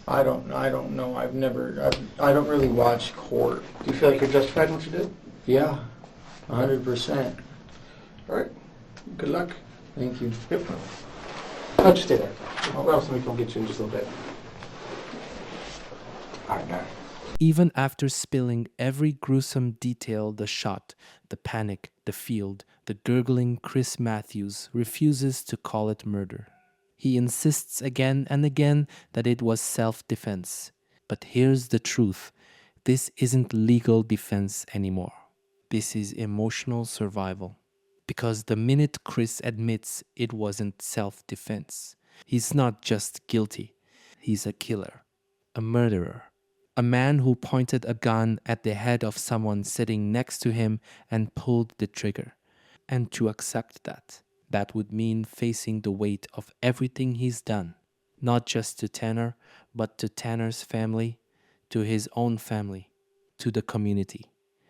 I don't know. I don't really watch court.
Do you feel like you're justified in what you did?
Yeah. 100%.
All right. Good luck.
Thank you.
Yep. I'll just stay there. What else we can get you in just a little bit?
All right, man.
Even after spilling every gruesome detail, the shot, the panic, the field, the gurgling, Chris Matthews refuses to call it murder. He insists again and again that it was self-defense. But here's the truth. This isn't legal defense anymore. This is emotional survival. Because the minute Chris admits it wasn't self-defense, he's not just guilty. He's a killer, a murderer. A man who pointed a gun at the head of someone sitting next to him and pulled the trigger. And to accept that would mean facing the weight of everything he's done. Not just to Tanner, but to Tanner's family, to his own family, to the community,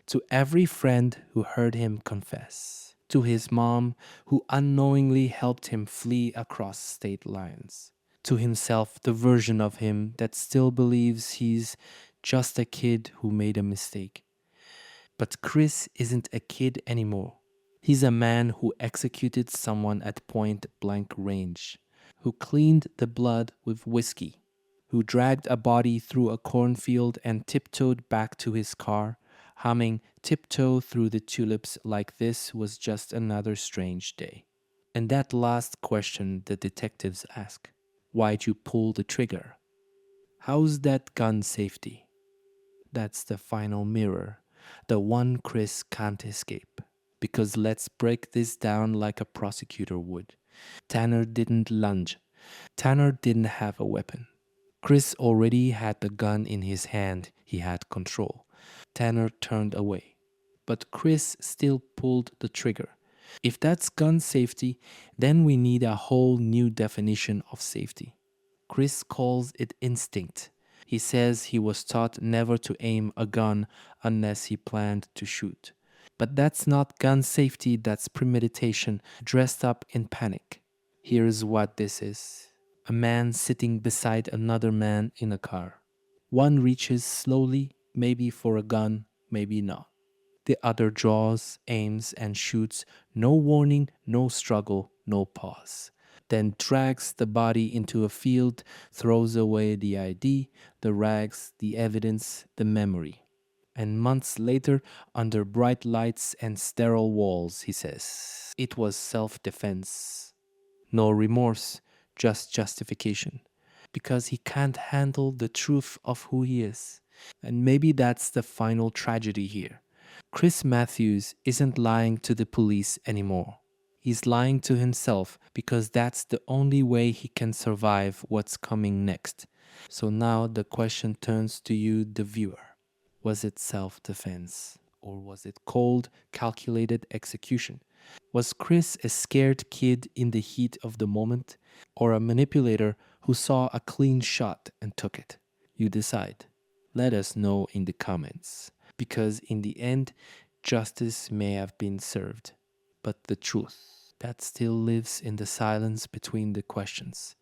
to every friend who heard him confess, to his mom who unknowingly helped him flee across state lines, to himself, the version of him that still believes he's just a kid who made a mistake. But Chris isn't a kid anymore. He's a man who executed someone at point-blank range, who cleaned the blood with whiskey, who dragged a body through a cornfield and tiptoed back to his car, humming "Tiptoe Through the Tulips" like this was just another strange day. And that last question the detectives ask, why'd you pull the trigger? How's that gun safety? That's the final mirror, the one Chris can't escape. Because let's break this down like a prosecutor would. Tanner didn't lunge. Tanner didn't have a weapon. Chris already had the gun in his hand. He had control. Tanner turned away. But Chris still pulled the trigger. If that's gun safety, then we need a whole new definition of safety. Chris calls it instinct. He says he was taught never to aim a gun unless he planned to shoot. But that's not gun safety, that's premeditation dressed up in panic. Here's what this is: a man sitting beside another man in a car. One reaches slowly, maybe for a gun, maybe not. The other draws, aims, and shoots. No warning, no struggle, no pause. Then drags the body into a field, throws away the ID, the rags, the evidence, the memory. And months later, under bright lights and sterile walls, he says, it was self-defense. No remorse, just justification. Because he can't handle the truth of who he is. And maybe that's the final tragedy here. Chris Matthews isn't lying to the police anymore. He's lying to himself because that's the only way he can survive what's coming next. So now the question turns to you, the viewer. Was it self-defense? Or was it cold, calculated execution? Was Chris a scared kid in the heat of the moment? Or a manipulator who saw a clean shot and took it? You decide. Let us know in the comments. Because in the end, justice may have been served. But the truth, that still lives in the silence between the questions.